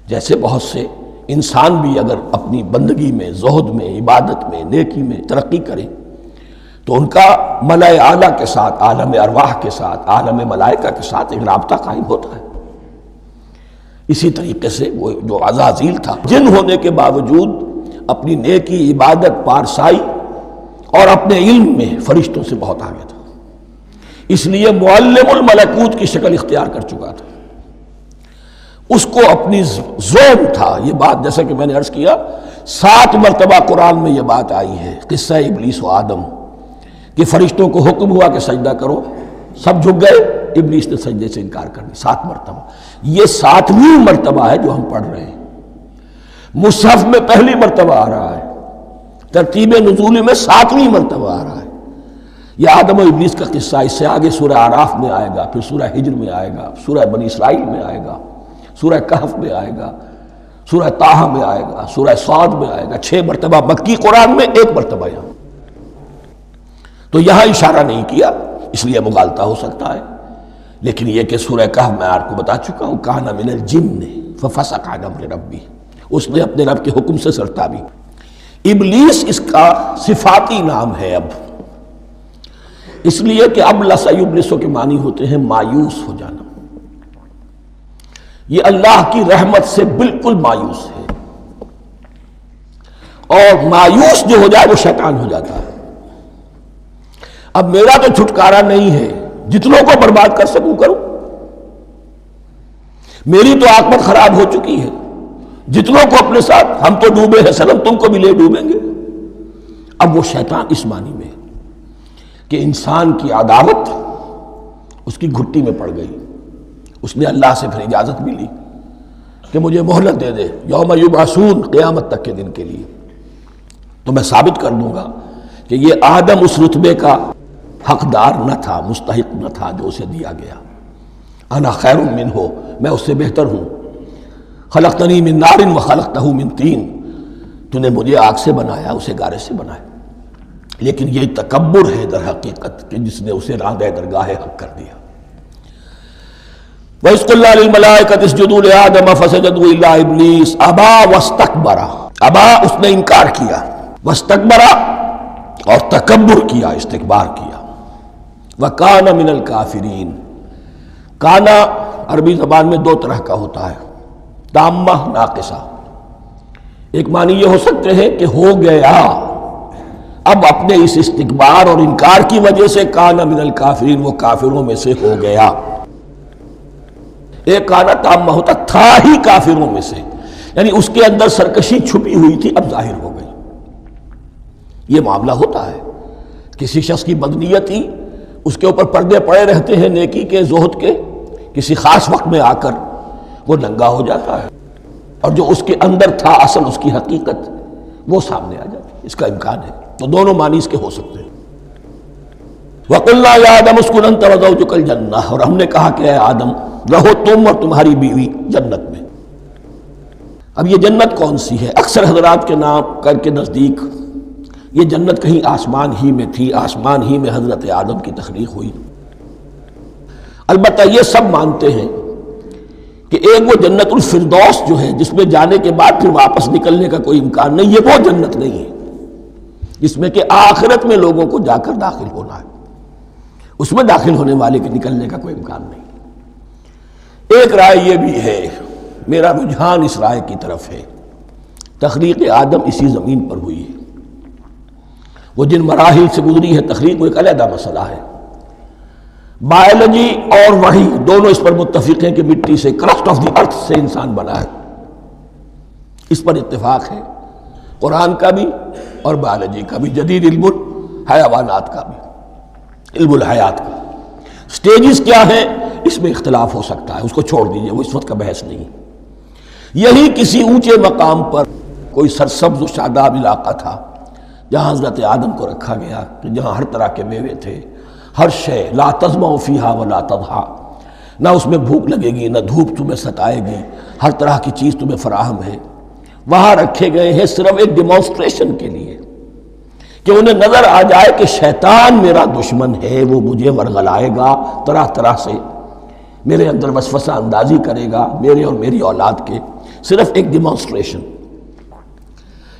جیسے بہت سے انسان بھی اگر اپنی بندگی میں، زہد میں، عبادت میں، نیکی میں ترقی کریں تو ان کا ملائے اعلیٰ کے ساتھ، عالم ارواح کے ساتھ، عالم ملائکہ کے ساتھ ایک رابطہ قائم ہوتا ہے۔ اسی طریقے سے وہ جو عزازیل تھا، جن ہونے کے باوجود اپنی نیکی، عبادت، پارسائی اور اپنے علم میں فرشتوں سے بہت آگے تھا، اس لیے معلم الملکوت کی شکل اختیار کر چکا تھا۔ اس کو اپنی زوم تھا۔ یہ بات جیسا کہ میں نے عرض کیا 7 مرتبہ قرآن میں یہ بات آئی ہے، قصہ ابلیس و آدم، کہ فرشتوں کو حکم ہوا کہ سجدہ کرو، سب جھک گئے، ابلیس نے سجدے سے انکار کر دی 7 مرتبہ۔ یہ 7ویں مرتبہ ہے جو ہم پڑھ رہے ہیں، مصحف میں پہلی مرتبہ آ رہا ہے، ترتیب نزول میں 7ویں مرتبہ آ رہا ہے۔ یہ آدم و ابلیس کا قصہ اس سے آگے سورہ اعراف میں آئے گا، پھر سورہ ہجر میں آئے گا، سورہ بنی اسرائیل میں آئے گا، سورہ کہف میں آئے گا، سورہ طٰہٰ میں آئے گا، سورہ صاد میں آئے گا، 6 مرتبہ مکی قرآن میں، 1 مرتبہ یہاں۔ تو یہاں اشارہ نہیں کیا، اس لیے مغالطہ ہو سکتا ہے، لیکن یہ کہ سورہ کہف میں آپ کو بتا چکا ہوں کان من الجن ففسق عن امر ربی، اس نے اپنے رب کے حکم سے سرتابی۔ ابلیس اس کا صفاتی نام ہے اب، اس لیے کہ اب لسیبلسو کے معنی ہوتے ہیں مایوس ہو جانا۔ یہ اللہ کی رحمت سے بالکل مایوس ہے، اور مایوس جو ہو جائے وہ شیطان ہو جاتا ہے۔ اب میرا تو چھٹکارا نہیں ہے، جتنوں کو برباد کر سکوں کروں، میری تو عاقبت خراب ہو چکی ہے، جتنوں کو اپنے ساتھ، ہم تو ڈوبے ہیں سنم، تم کو بھی لے ڈوبیں گے۔ اب وہ شیطان اس معنی میں کہ انسان کی عداوت اس کی گھٹی میں پڑ گئی، اس نے اللہ سے پھر اجازت بھی لی کہ مجھے مہلت دے دے، یوم یبعثون، قیامت تک کے دن کے لیے، تو میں ثابت کر دوں گا کہ یہ آدم اس رتبے کا حقدار نہ تھا، مستحق نہ تھا جو اسے دیا گیا۔ انا خیر منہ، میں اس سے بہتر ہوں۔ خلقتنی من نار وخلقتہ من طین، تو نے مجھے آگ سے بنایا، اسے گارے سے بنایا۔ لیکن یہ تکبر ہے در حقیقت کہ جس نے اسے راندہ درگاہ حق کر دیا۔ وَإِذْ قُلْنَا لِلْمَلَائِكَةِ اسْجُدُوا لِآدَمَ فَسَجَدُوا إِلَّا إِبْلِيسَ أَبَىٰ وَاسْتَكْبَرَ، ابا اس نے انکار کیا، واستکبر اور تکبر کیا، استکبار کیا، وَكَانَ مِنَ الْكَافِرِينَ۔ کانا عربی زبان میں 2 طرح کا ہوتا ہے، تامہ، ناقصہ۔ ایک معنی یہ ہو سکتے ہیں کہ ہو گیا، اب اپنے اس استکبار اور انکار کی وجہ سے کانا من الکافرین، وہ کافروں میں سے ہو گیا۔ ایک کانا تامہ ہوتا تھا ہی کافروں میں سے، یعنی اس کے اندر سرکشی چھپی ہوئی تھی، اب ظاہر ہو گئی۔ یہ معاملہ ہوتا ہے، کسی شخص کی بدنیت ہی اس کے اوپر پردے پڑے رہتے ہیں نیکی کے، زہد کے، کسی خاص وقت میں آ کر وہ ننگا ہو جاتا ہے، اور جو اس کے اندر تھا اصل، اس کی حقیقت، وہ سامنے آ جاتی ہے۔ اس کا امکان ہے، تو دونوں معنی اس کے ہو سکتے ہیں۔ وَقُلْنَا يَا آدَمُ اسْكُنْ أَنْتَ وَزَوْجُكَ الْجَنَّةَ، اور ہم نے کہا کہ اے آدم رہو تم اور تمہاری بیوی جنت میں۔ اب یہ جنت کون سی ہے؟ اکثر حضرات کے نام کر کے نزدیک یہ جنت کہیں آسمان ہی میں تھی، آسمان ہی میں حضرت آدم کی تخلیق ہوئی۔ البتہ یہ سب مانتے ہیں کہ ایک وہ جنت الفردوس جو ہے، جس میں جانے کے بعد پھر واپس نکلنے کا کوئی امکان نہیں، یہ وہ جنت نہیں ہے جس میں کہ آخرت میں لوگوں کو جا کر داخل ہونا ہے، اس میں داخل ہونے والے کے نکلنے کا کوئی امکان نہیں۔ ایک رائے یہ بھی ہے، میرا رجحان اس رائے کی طرف ہے، تخلیق آدم اسی زمین پر ہوئی ہے، وہ جن مراحل سے گزری ہے تخلیق وہ ایک علیحدہ مسئلہ ہے۔ بایولوجی اور وحی دونوں اس پر متفق ہیں کہ مٹی سے، کرسٹ آف دی ارتھ سے انسان بنا ہے، اس پر اتفاق ہے قرآن کا بھی اور بایولوجی کا بھی، جدید علم الحیوانات کا بھی، علم الحیات کا۔ سٹیجز کیا ہیں اس میں اختلاف ہو سکتا ہے، اس کو چھوڑ دیجئے، وہ اس وقت کا بحث نہیں۔ یہی کسی اونچے مقام پر کوئی سرسبز و شاداب علاقہ تھا جہاں حضرت آدم کو رکھا گیا، کہ جہاں ہر طرح کے میوے تھے، ہر شے، لا تظمأ فیہا ولا تضحیٰ، نہ اس میں بھوک لگے گی نہ دھوپ تمہیں ستائے گی، ہر طرح کی چیز تمہیں فراہم ہے۔ وہاں رکھے گئے ہیں صرف ایک ڈیمانسٹریشن کے لیے کہ انہیں نظر آ جائے کہ شیطان میرا دشمن ہے، وہ مجھے ورغلائے گا، طرح طرح سے میرے اندر وسوسہ اندازی کرے گا، میرے اور میری اولاد کے، صرف ایک ڈیمانسٹریشن۔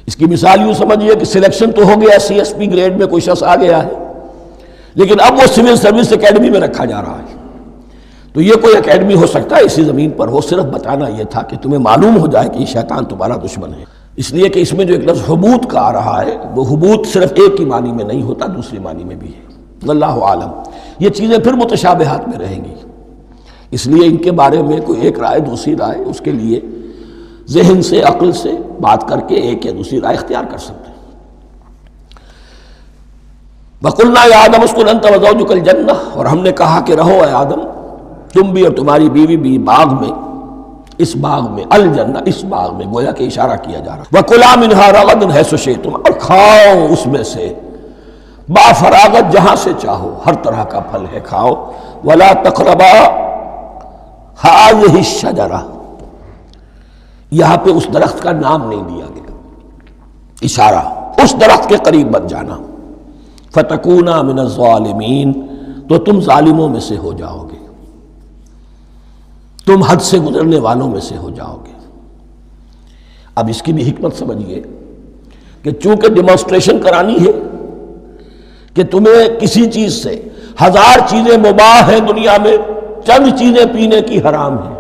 اس کی مثال یوں سمجھیے کہ سلیکشن تو ہو گیا، سی ایس پی گریڈ میں کوئی شخص آ گیا ہے، لیکن اب وہ سول سروس اکیڈمی میں رکھا جا رہا ہے۔ تو یہ کوئی اکیڈمی ہو سکتا ہے اسی زمین پر ہو، صرف بتانا یہ تھا کہ تمہیں معلوم ہو جائے کہ یہ شیطان تمہارا دشمن ہے۔ اس لیے کہ اس میں جو ایک لفظ حبوط کا آ رہا ہے، وہ حبوط صرف ایک ہی معنی میں نہیں ہوتا، دوسری معنی میں بھی ہے۔ واللہ عالم، یہ چیزیں پھر متشابہات میں رہیں گی، اس لیے ان کے بارے میں کوئی ایک رائے دوسری رائے، اس کے لیے ذہن سے، عقل سے بات کر کے ایک یا دوسری رائے اختیار کر سکتے ہیں۔ وَقُلْنَا يَا آدَمُ اسْكُنْ أَنْتَ وَزَوْجُكَ الْجَنَّةَ، اور ہم نے کہا کہ رہو اے آدم تم بھی اور تمہاری بیوی بھی باغ میں، اس باغ میں، الجنہ اس باغ میں، گویا کہ اشارہ کیا جا رہا ہے۔ وَكُلَا مِنْهَا رَغَدًا حَيْثُ شِئْتُمْ، اور کھاؤ اس میں سے با فراغت جہاں سے چاہو، ہر طرح کا پھل ہے کھاؤ۔ وَلَا تَقْرَبَا هَٰذِهِ الشَّجَرَةَ، یہاں پہ اس درخت کا نام نہیں دیا گیا، اشارہ اس درخت کے قریب مت جانا۔ فَتَكُونَا مِنَ الظَّالِمِينَ، تو تم ظالموں میں سے ہو جاؤ گے، تم حد سے گزرنے والوں میں سے ہو جاؤ گے۔ اب اس کی بھی حکمت سمجھیے کہ چونکہ ڈیمانسٹریشن کرانی ہے کہ تمہیں کسی چیز سے، ہزار چیزیں مباح ہیں دنیا میں، چند چیزیں پینے کی حرام ہیں،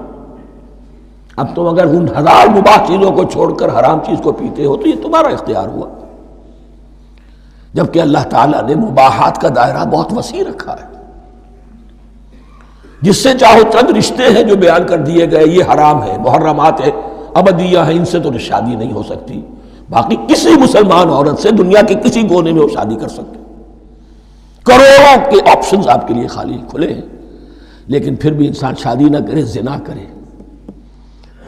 اب تم اگر ان ہزار مباح چیزوں کو چھوڑ کر حرام چیز کو پیتے ہو تو یہ تمہارا اختیار ہوا، جبکہ اللہ تعالیٰ نے مباحات کا دائرہ بہت وسیع رکھا ہے۔ جس سے چاہو چند رشتے ہیں جو بیان کر دیے گئے، یہ حرام ہے، محرمات ہے، ابدیہ ہیں، ان سے تو شادی نہیں ہو سکتی، باقی کسی مسلمان عورت سے دنیا کے کسی کونے میں وہ شادی کر سکتے، کروڑوں کے آپشنز آپ کے لیے خالی کھلے ہیں، لیکن پھر بھی انسان شادی نہ کرے، زنا کرے،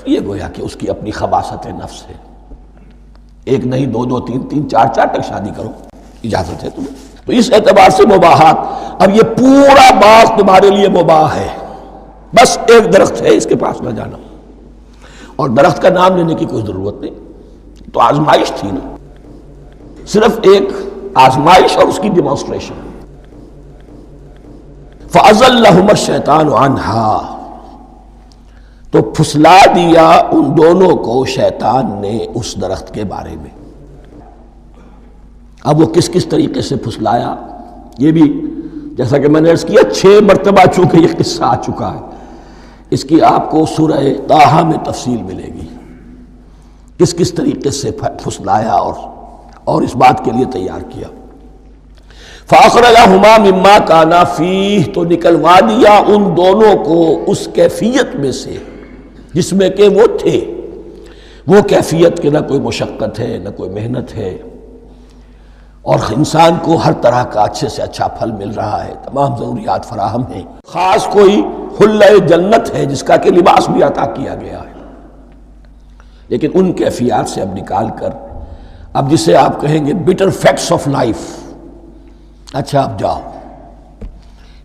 یہ گویا کہ اس کی اپنی خباثت نفس ہے۔ ایک نہیں، دو دو، تین تین، چار چار تک شادی کرو، اجازت ہے تمہیں۔ تو اس اعتبار سے مباحات، اب یہ پورا باغ تمہارے لیے مباح ہے، بس ایک درخت ہے اس کے پاس نہ جانا، اور درخت کا نام لینے کی کوئی ضرورت نہیں، تو آزمائش تھی نا، صرف ایک آزمائش اور اس کی ڈیمانسٹریشن۔ فَأَزَلَّهُمَا الشَّيْطَانُ عَنْهَا، تو پھسلا دیا ان دونوں کو شیطان نے اس درخت کے بارے میں۔ اب وہ کس کس طریقے سے پھسلایا، یہ بھی جیسا کہ میں نے عرض کیا 6 مرتبہ چونکہ یہ قصہ آ چکا ہے، اس کی آپ کو سورہ طٰہٰ میں تفصیل ملے گی، کس کس طریقے سے پھسلایا اور اس بات کے لیے تیار کیا۔ فَأَخْرَجَهُمَا مِمَّا كَانَا فِيهِ، تو نکلوا دیا ان دونوں کو اس کیفیت میں سے جس میں کہ وہ تھے، وہ کیفیت کہ نہ کوئی مشقت ہے نہ کوئی محنت ہے، اور انسان کو ہر طرح کا اچھے سے اچھا پھل مل رہا ہے، تمام ضروریات فراہم ہیں، خاص کوئی حلہ جنت ہے جس کا کہ لباس بھی عطا کیا گیا ہے، لیکن ان کیفیات سے اب نکال کر، اب جسے آپ کہیں گے بٹر فیکٹس آف لائف، اچھا اب جاؤ،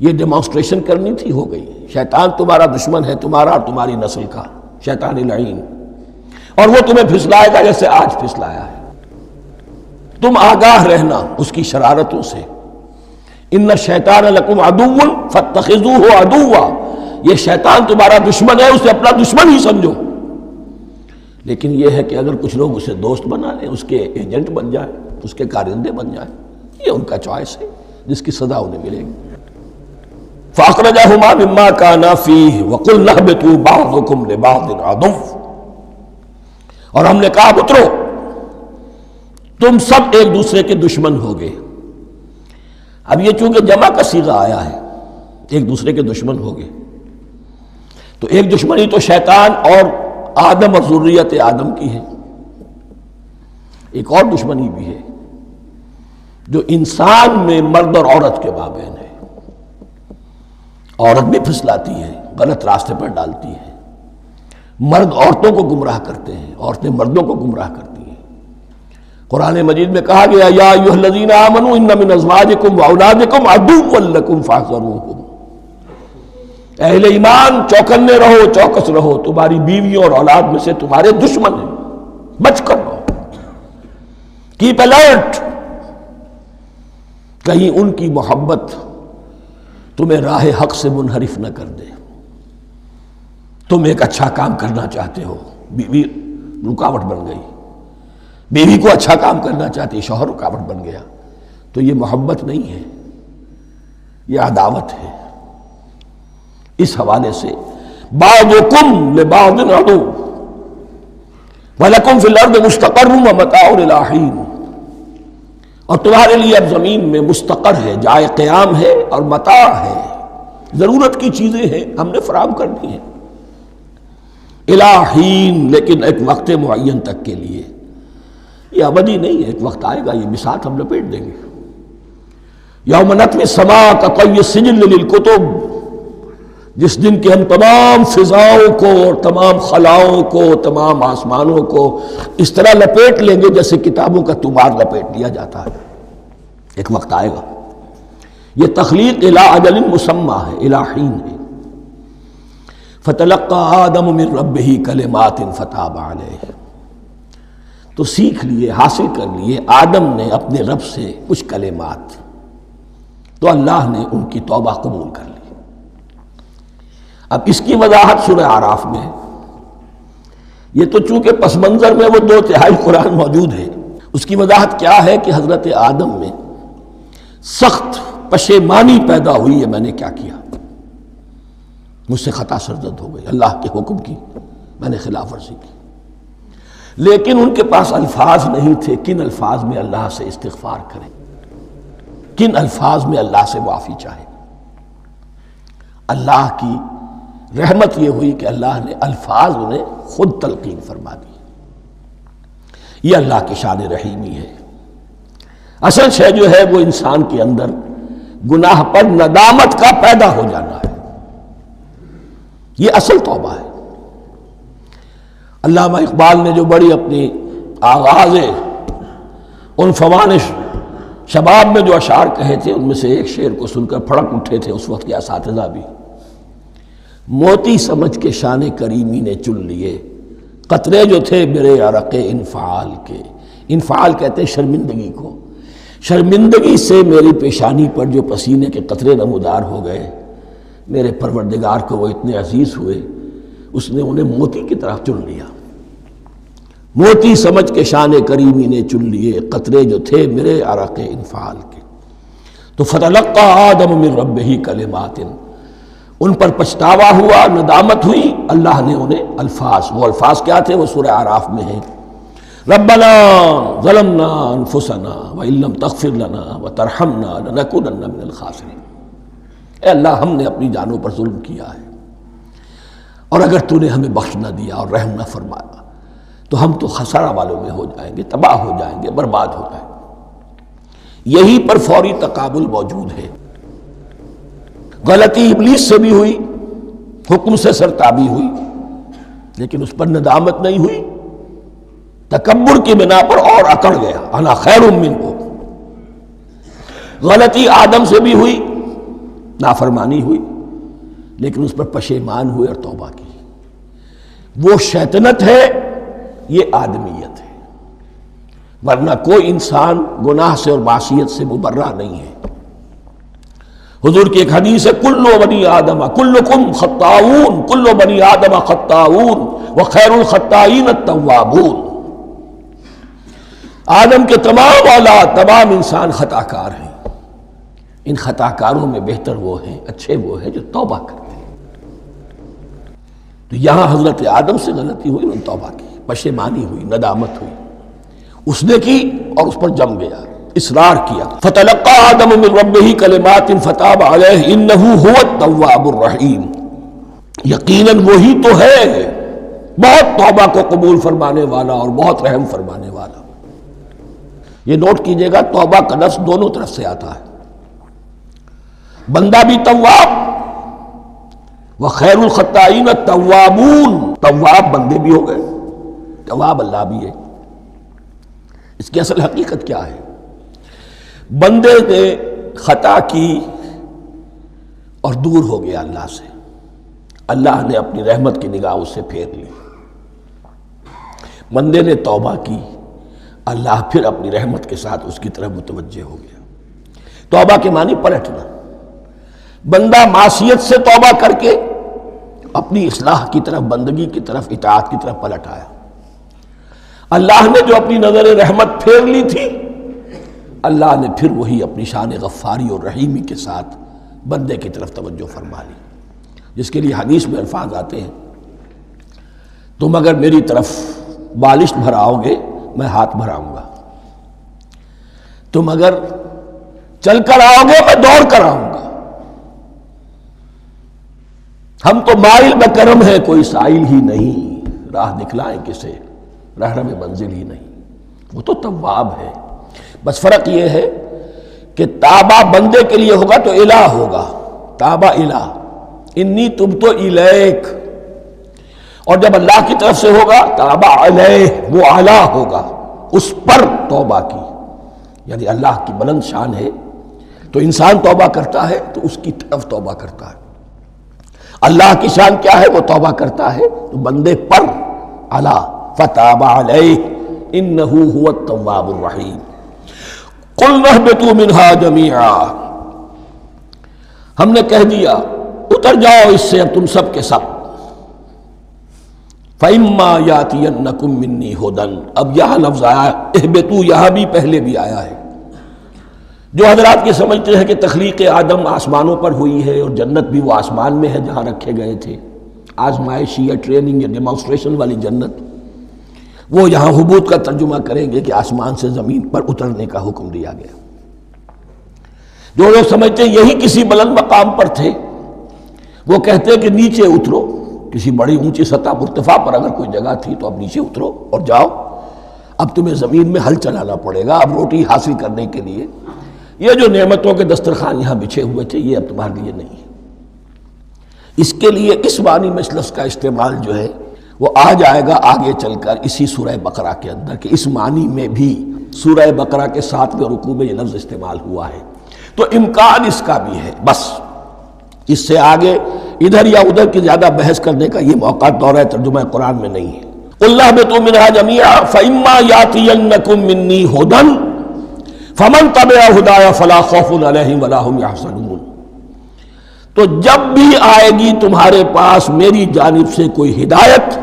یہ ڈیمانسٹریشن کرنی تھی، ہو گئی۔ شیطان تمہارا دشمن ہے، تمہارا اور تمہاری نسل کا، شیطان لعین، اور وہ تمہیں پھسلائے گا جیسے آج پھسلایا ہے۔ تم آگاہ رہنا اس کی شرارتوں سے، ان الشیطان لکم عدو فاتخذوہ عدوا، یہ شیطان تمہارا دشمن ہے، اسے اپنا دشمن ہی سمجھو، لیکن یہ ہے کہ اگر کچھ لوگ اسے دوست بنا لیں، اس کے ایجنٹ بن جائیں، اس کے کارندے بن جائیں، یہ ان کا چوائس ہے جس کی سزا انہیں ملے گی۔ فَأَخْرَجَهُمَا مِمَّا كَانَا فِيهِ وَقُلْنَا اهْبِطُوا بَعْضُكُمْ لِبَعْضٍ عَدُوٌّ، اور ہم نے کہا اترو، تم سب ایک دوسرے کے دشمن ہو گئے، اب یہ چونکہ جمع کا صیغہ آیا ہے، ایک دوسرے کے دشمن ہو گئے، تو ایک دشمنی تو شیطان اور آدم اور ذریت آدم کی ہے، ایک اور دشمنی بھی ہے جو انسان میں مرد اور عورت کے مابین ہے۔ عورت بھی پھسلاتی ہے، غلط راستے پر ڈالتی ہے، مرد عورتوں کو گمراہ کرتے ہیں، عورتیں مردوں کو گمراہ کرتی ہیں۔ قرآن مجید میں کہا گیا یا ایھا الذین آمنوا ان من ازواجکم واولادکم عدوا لکم فاحذروہم، اہل ایمان چوکنے رہو، چوکس رہو، تمہاری بیویوں اور اولاد میں سے تمہارے دشمن ہیں، بچ کر رہو، کیپ الرٹ، کہیں ان کی محبت تمہیں راہ حق سے منحرف نہ کر دے۔ تم ایک اچھا کام کرنا چاہتے ہو، بیوی رکاوٹ بن گئی، بیوی کو اچھا کام کرنا چاہتی، شوہر رکاوٹ بن گیا، تو یہ محبت نہیں ہے، یہ عداوت ہے۔ اس حوالے سے بعضکم لبعض عدو وَلَكُمْ فِي الْأَرْضِ مُسْتَقَرٌّ وَمَتَاعٌ إِلَىٰ حِينٍ، اور تمہارے لیے اب زمین میں مستقر ہے، جائے قیام ہے اور متاع ہے، ضرورت کی چیزیں ہیں ہم نے فراہم کر دی ہیں، إِلَىٰ حِينٍ، لیکن ایک وقت معین تک کے لیے، یہ ابدی نہیں ہے، ایک وقت آئے گا یہ بساط ہم لپیٹ دیں گے۔ یوم نطوی السماء کطی السجل للکتب، جس دن کہ ہم تمام فضاؤں کو اور تمام خلاؤں کو، تمام آسمانوں کو اس طرح لپیٹ لیں گے جیسے کتابوں کا طومار لپیٹ لیا جاتا ہے۔ ایک وقت آئے گا، یہ تخلیق الی اجل مسمى ہے، الی حین ہے۔ فتلقى آدم من ربہ کلمات فتاب علیہ، تو سیکھ لیے، حاصل کر لیے آدم نے اپنے رب سے کچھ کلمات، تو اللہ نے ان کی توبہ قبول کر لی۔ اب اس کی وضاحت سورہ اعراف میں ہے، یہ تو چونکہ پس منظر میں وہ 2/3 قرآن موجود ہے، اس کی وضاحت کیا ہے کہ حضرت آدم میں سخت پشیمانی پیدا ہوئی ہے، میں نے کیا کیا، مجھ سے خطا سرزد ہو گئی، اللہ کے حکم کی میں نے خلاف ورزی کی، لیکن ان کے پاس الفاظ نہیں تھے کن الفاظ میں اللہ سے استغفار کریں، کن الفاظ میں اللہ سے معافی چاہیں۔ اللہ کی رحمت یہ ہوئی کہ اللہ نے الفاظ انہیں خود تلقین فرما دی، یہ اللہ کی شان رحیمی ہے۔ اصل شے جو ہے وہ انسان کے اندر گناہ پر ندامت کا پیدا ہو جانا ہے، یہ اصل توبہ ہے۔ علامہ اقبال نے جو بڑی اپنی آغاز عنفوان شباب میں جو اشعار کہے تھے، ان میں سے ایک شعر کو سن کر پھڑک اٹھے تھے اس وقت کے اساتذہ بھی، موتی سمجھ کے شان کریمی نے چن لیے قطرے جو تھے میرے عرق انفعال کے، انفعال کہتے ہیں شرمندگی کو، شرمندگی سے میری پیشانی پر جو پسینے کے قطرے نمودار ہو گئے، میرے پروردگار کو وہ اتنے عزیز ہوئے، اس نے انہیں موتی کی طرح چن لیا، موتی سمجھ کے شان کریمی نے چن لیے قطرے جو تھے میرے عرق انفعال کے۔ تو فتلقى آدم من ربہ کلمات، ان پر پچھتاوا ہوا، ندامت ہوئی، اللہ نے انہیں الفاظ، وہ الفاظ کیا تھے وہ سورہ اعراف میں ہیں، ربنا ظلمنا انفسنا وان لم تغفر لنا وترحمنا لنکونن من الخاسرین، اے اللہ ہم نے اپنی جانوں پر ظلم کیا ہے، اور اگر تو نے ہمیں بخش نہ دیا اور رحم نہ فرمایا تو ہم تو خسارہ والوں میں ہو جائیں گے، تباہ ہو جائیں گے، برباد ہو جائیں گے۔ یہی پر فوری تقابل موجود ہے، غلطی ابلیس سے بھی ہوئی، حکم سے سرتابی ہوئی، لیکن اس پر ندامت نہیں ہوئی، تکبر کی بنا پر اور اکڑ گیا، انا خیر منہ۔ غلطی آدم سے بھی ہوئی، نافرمانی ہوئی، لیکن اس پر پشیمان ہوئے اور توبہ کی۔ وہ شیطنت ہے، یہ آدمیت ہے، ورنہ کوئی انسان گناہ سے اور معصیت سے مبرہ نہیں ہے۔ حضور کی ایک حدیث ہے، کل بنی آدم کلکم خطاؤون، کل بنی آدم خطاؤون وخیر الخطائین التوابون، آدم کے تمام اولاد، تمام انسان خطا کار ہیں، ان خطا کاروں میں بہتر وہ ہیں، اچھے وہ ہیں جو توبہ کرتے ہیں۔ تو یہاں حضرت آدم سے غلطی ہوئی، انہوں نے توبہ کی، پشیمانی ہوئی، ندامت ہوئی، اس نے کی اور اس پر جم گیا، اصرار کیا. فتلقى آدم من ربه کلمات فتاب علیہ انہ هو التواب الرحیم. یقیناً وہی تو ہے بہت توبہ کو قبول فرمانے والا اور بہت رحم فرمانے والا. یہ نوٹ کیجئے گا توبہ کا لفظ دونوں طرف سے آتا ہے. بندہ بھی تواب وخیر الخطائین التوابون. تواب بندے بھی ہو گئے، تواب اللہ بھی ہے. اس کی اصل حقیقت کیا ہے؟ بندے نے خطا کی اور دور ہو گیا اللہ سے. اللہ نے اپنی رحمت کی نگاہ اس سے پھیر لی. بندے نے توبہ کی، اللہ پھر اپنی رحمت کے ساتھ اس کی طرف متوجہ ہو گیا. توبہ کے معنی پلٹنا. بندہ معصیت سے توبہ کر کے اپنی اصلاح کی طرف، بندگی کی طرف، اطاعت کی طرف پلٹ آیا. اللہ نے جو اپنی نظر رحمت پھیر لی تھی، اللہ نے پھر وہی اپنی شان غفاری اور رحیمی کے ساتھ بندے کی طرف توجہ فرما لی. جس کے لیے حدیث میں الفاظ آتے ہیں تم اگر میری طرف بالشت بھراؤ گے میں ہاتھ بھراؤں گا، تم اگر چل کر آؤ گے میں دوڑ کر آؤں گا. ہم تو مائل بکرم ہے کوئی سائل ہی نہیں، راہ دکھلائیں کسے رہنم منزل ہی نہیں. وہ تو تواب ہے. بس فرق یہ ہے کہ تابہ بندے کے لیے ہوگا تو الہ ہوگا، تابہ الہ، انی تبت الیک. اور جب اللہ کی طرف سے ہوگا تابہ علیہ، وہ اعلیٰ ہوگا، اس پر توبہ کی. یعنی اللہ کی بلند شان ہے تو انسان توبہ کرتا ہے تو اس کی طرف توبہ کرتا ہے. اللہ کی شان کیا ہے؟ وہ توبہ کرتا ہے تو بندے پر اعلیٰ. فتاب علیہ انہ هو التواب الرحیم. قلنا اہبطوا منہا جمیعا. ہم نے کہہ دیا اتر جاؤ اس سے اب تم سب کے سب. فَإِمَّا يَأْتِيَنَّكُم مِّنِّي هُدًى. اب یہاں لفظ آیا اہبطوا، یہاں بھی پہلے بھی آیا ہے. جو حضرات یہ سمجھتے ہیں کہ تخلیق آدم آسمانوں پر ہوئی ہے اور جنت بھی وہ آسمان میں ہے جہاں رکھے گئے تھے، آزمائشی یا ٹریننگ یا ڈیمانسٹریشن والی جنت، وہ یہاں حبوط کا ترجمہ کریں گے کہ آسمان سے زمین پر اترنے کا حکم دیا گیا. جو لوگ سمجھتے ہیں یہی کسی بلند مقام پر تھے، وہ کہتے ہیں کہ نیچے اترو، کسی بڑی اونچی سطح ارتفاع پر اگر کوئی جگہ تھی تو اب نیچے اترو اور جاؤ، اب تمہیں زمین میں ہل چلانا پڑے گا اب روٹی حاصل کرنے کے لیے. یہ جو نعمتوں کے دسترخوان یہاں بچھے ہوئے تھے یہ اب تمہارے لیے نہیں ہے. اس کے لیے اس معنی میں اس لفظ کا استعمال جو ہے وہ آ جائے گا آگے چل کر اسی سورہ بقرہ کے اندر، کہ اس معنی میں بھی سورہ بقرہ کے 7ویں رکوع میں یہ لفظ استعمال ہوا ہے. تو امکان اس کا بھی ہے. بس اس سے آگے ادھر یا ادھر کی زیادہ بحث کرنے کا یہ موقع دورہ ترجمہ قرآن میں نہیں ہے. قُلْ اهْبِطُوا مِنْهَا جَمِيعًا فَإِمَّا يَأْتِيَنَّكُم مِّنِّي هُدًى فَمَن تَبِعَ هُدَايَ فَلَا خَوْفٌ عَلَيْهِمْ وَلَا هُمْ يَحْزَنُونَ. تو جب بھی آئے گی تمہارے پاس میری جانب سے کوئی ہدایت،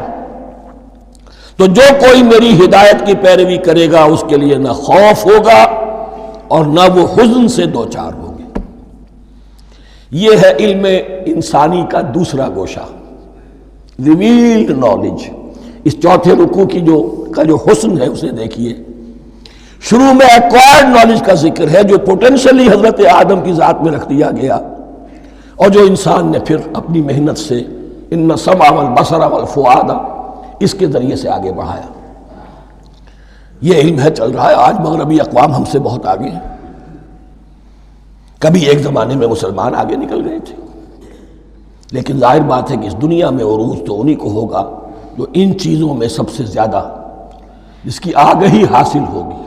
تو جو کوئی میری ہدایت کی پیروی کرے گا اس کے لیے نہ خوف ہوگا اور نہ وہ حزن سے دوچار ہوگے. یہ ہے علم انسانی کا دوسرا گوشہ، ریویلڈ نالج. اس چوتھے رکوع کی جو حسن ہے اسے دیکھیے. شروع میں ایکوائرڈ نالج کا ذکر ہے جو پوٹینشلی حضرت آدم کی ذات میں رکھ دیا گیا اور جو انسان نے پھر اپنی محنت سے ان السمع والبصر والفؤاد اس کے ذریعے سے آگے بڑھایا. یہ علم ہے چل رہا ہے. آج مغربی اقوام ہم سے بہت آگے ہیں. کبھی ایک زمانے میں مسلمان آگے نکل گئے تھے، لیکن ظاہر بات ہے کہ اس دنیا میں عروج تو انہی کو ہوگا جو ان چیزوں میں سب سے زیادہ جس کی آگہی حاصل ہوگی.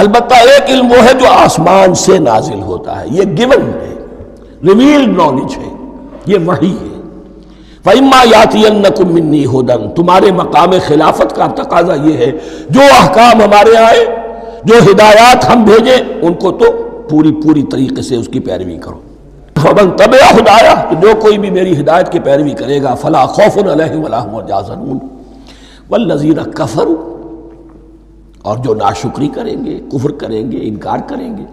البتہ ایک علم وہ ہے جو آسمان سے نازل ہوتا ہے، یہ گیون ہے، ریویلڈ نالج ہے، یہ وحی ہے. فَإِمَّا يَأْتِيَنَّكُم مِّنِّي هُدًى. تمہارے مقام خلافت کا تقاضا یہ ہے جو احکام ہمارے آئے، جو ہدایات ہم بھیجیں ان کو تو پوری طریقے سے اس کی پیروی کرو. فَمَن تَبِعَ هُدَايَ. تو جو کوئی بھی میری ہدایت کی پیروی کرے گا فَلَا خَوْفٌ عَلَيْهِمْ وَلَا هُمْ يَحْزَنُونَ. وَالَّذِينَ كَفَرُوا. اور جو ناشکری کریں گے، کفر کریں گے، انکار کریں گے،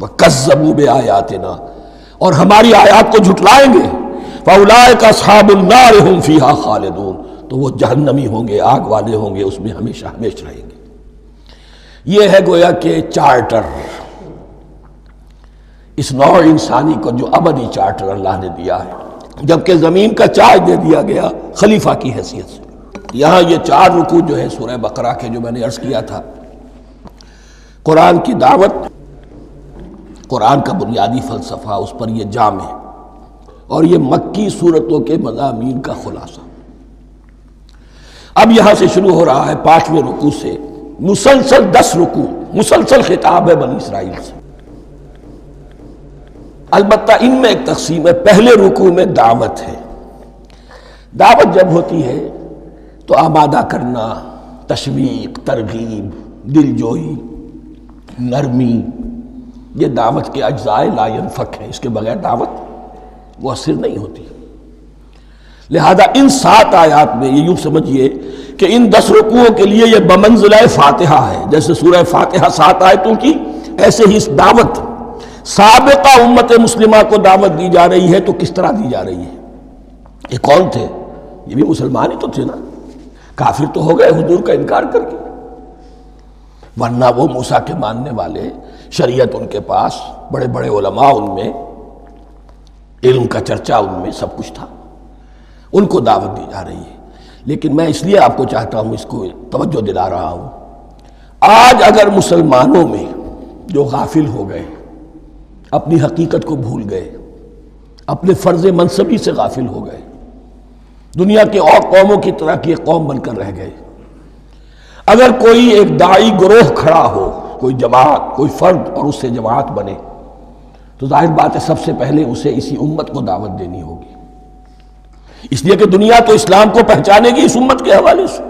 وَكَذَّبُوا بِآيَاتِنَا. اور ہماری آیات کو جھٹلائیں گے، فَأُولَٰئِكَ أَصْحَابُ النَّارِ هُمْ فِيهَا خَالِدُونَ. تو وہ جہنمی ہوں گے، آگ والے ہوں گے، اس میں ہمیشہ ہمیشہ رہیں گے. یہ ہے گویا کہ چارٹر، اس نوع انسانی کو جو ابدی چارٹر اللہ نے دیا ہے، جبکہ زمین کا چارج دے دیا گیا خلیفہ کی حیثیت سے۔ یہاں یہ 4 رکوع جو ہے سورہ بقرہ کے، جو میں نے عرض کیا تھا، قرآن کی دعوت، قرآن کا بنیادی فلسفہ، اس پر یہ جام ہے، اور یہ مکی صورتوں کے مضامین کا خلاصہ۔ اب یہاں سے شروع ہو رہا ہے 5ویں رکوع سے مسلسل 10 رکوع، مسلسل خطاب ہے بنی اسرائیل سے۔ البتہ ان میں ایک تقسیم ہے، پہلے رکوع میں دعوت ہے۔ دعوت جب ہوتی ہے تو آمادہ کرنا، تشویق، ترغیب، دل جوئی، نرمی، یہ دعوت کے اجزاء لا ينفک ہیں، اس کے بغیر دعوت مؤثر نہیں ہوتی۔ لہذا ان 7 آیات میں یہ یوں سمجھیے کہ ان 10 رکوعوں کے لیے یہ بمنزلہ فاتحہ ہے۔ جیسے سورہ فاتحہ 7 آیتوں کی، ایسے ہی اس دعوت سابقہ امت مسلمہ کو دعوت دی جا رہی ہے۔ تو کس طرح دی جا رہی ہے؟ یہ کون تھے؟ یہ بھی مسلمان ہی تو تھے نا، کافر تو ہو گئے حضور کا انکار کر کے، ورنہ وہ موسیٰ کے ماننے والے، شریعت ان کے پاس، بڑے بڑے علماء ان میں، علم کا چرچا ان میں، سب کچھ تھا، ان کو دعوت دی جا رہی ہے۔ لیکن میں اس لیے آپ کو چاہتا ہوں، اس کو توجہ دلا رہا ہوں، آج اگر مسلمانوں میں جو غافل ہو گئے، اپنی حقیقت کو بھول گئے، اپنے فرض منصبی سے غافل ہو گئے، دنیا کے اور قوموں کی طرح کی ایک قوم بن کر رہ گئے، اگر کوئی ایک داعی گروہ کھڑا ہو، کوئی جماعت، کوئی فرد، اور اس سے جماعت بنے، تو ظاہر بات ہے سب سے پہلے اسے اسی امت کو دعوت دینی ہوگی، اس لیے کہ دنیا تو اسلام کو پہچانے گی اس امت کے حوالے سے۔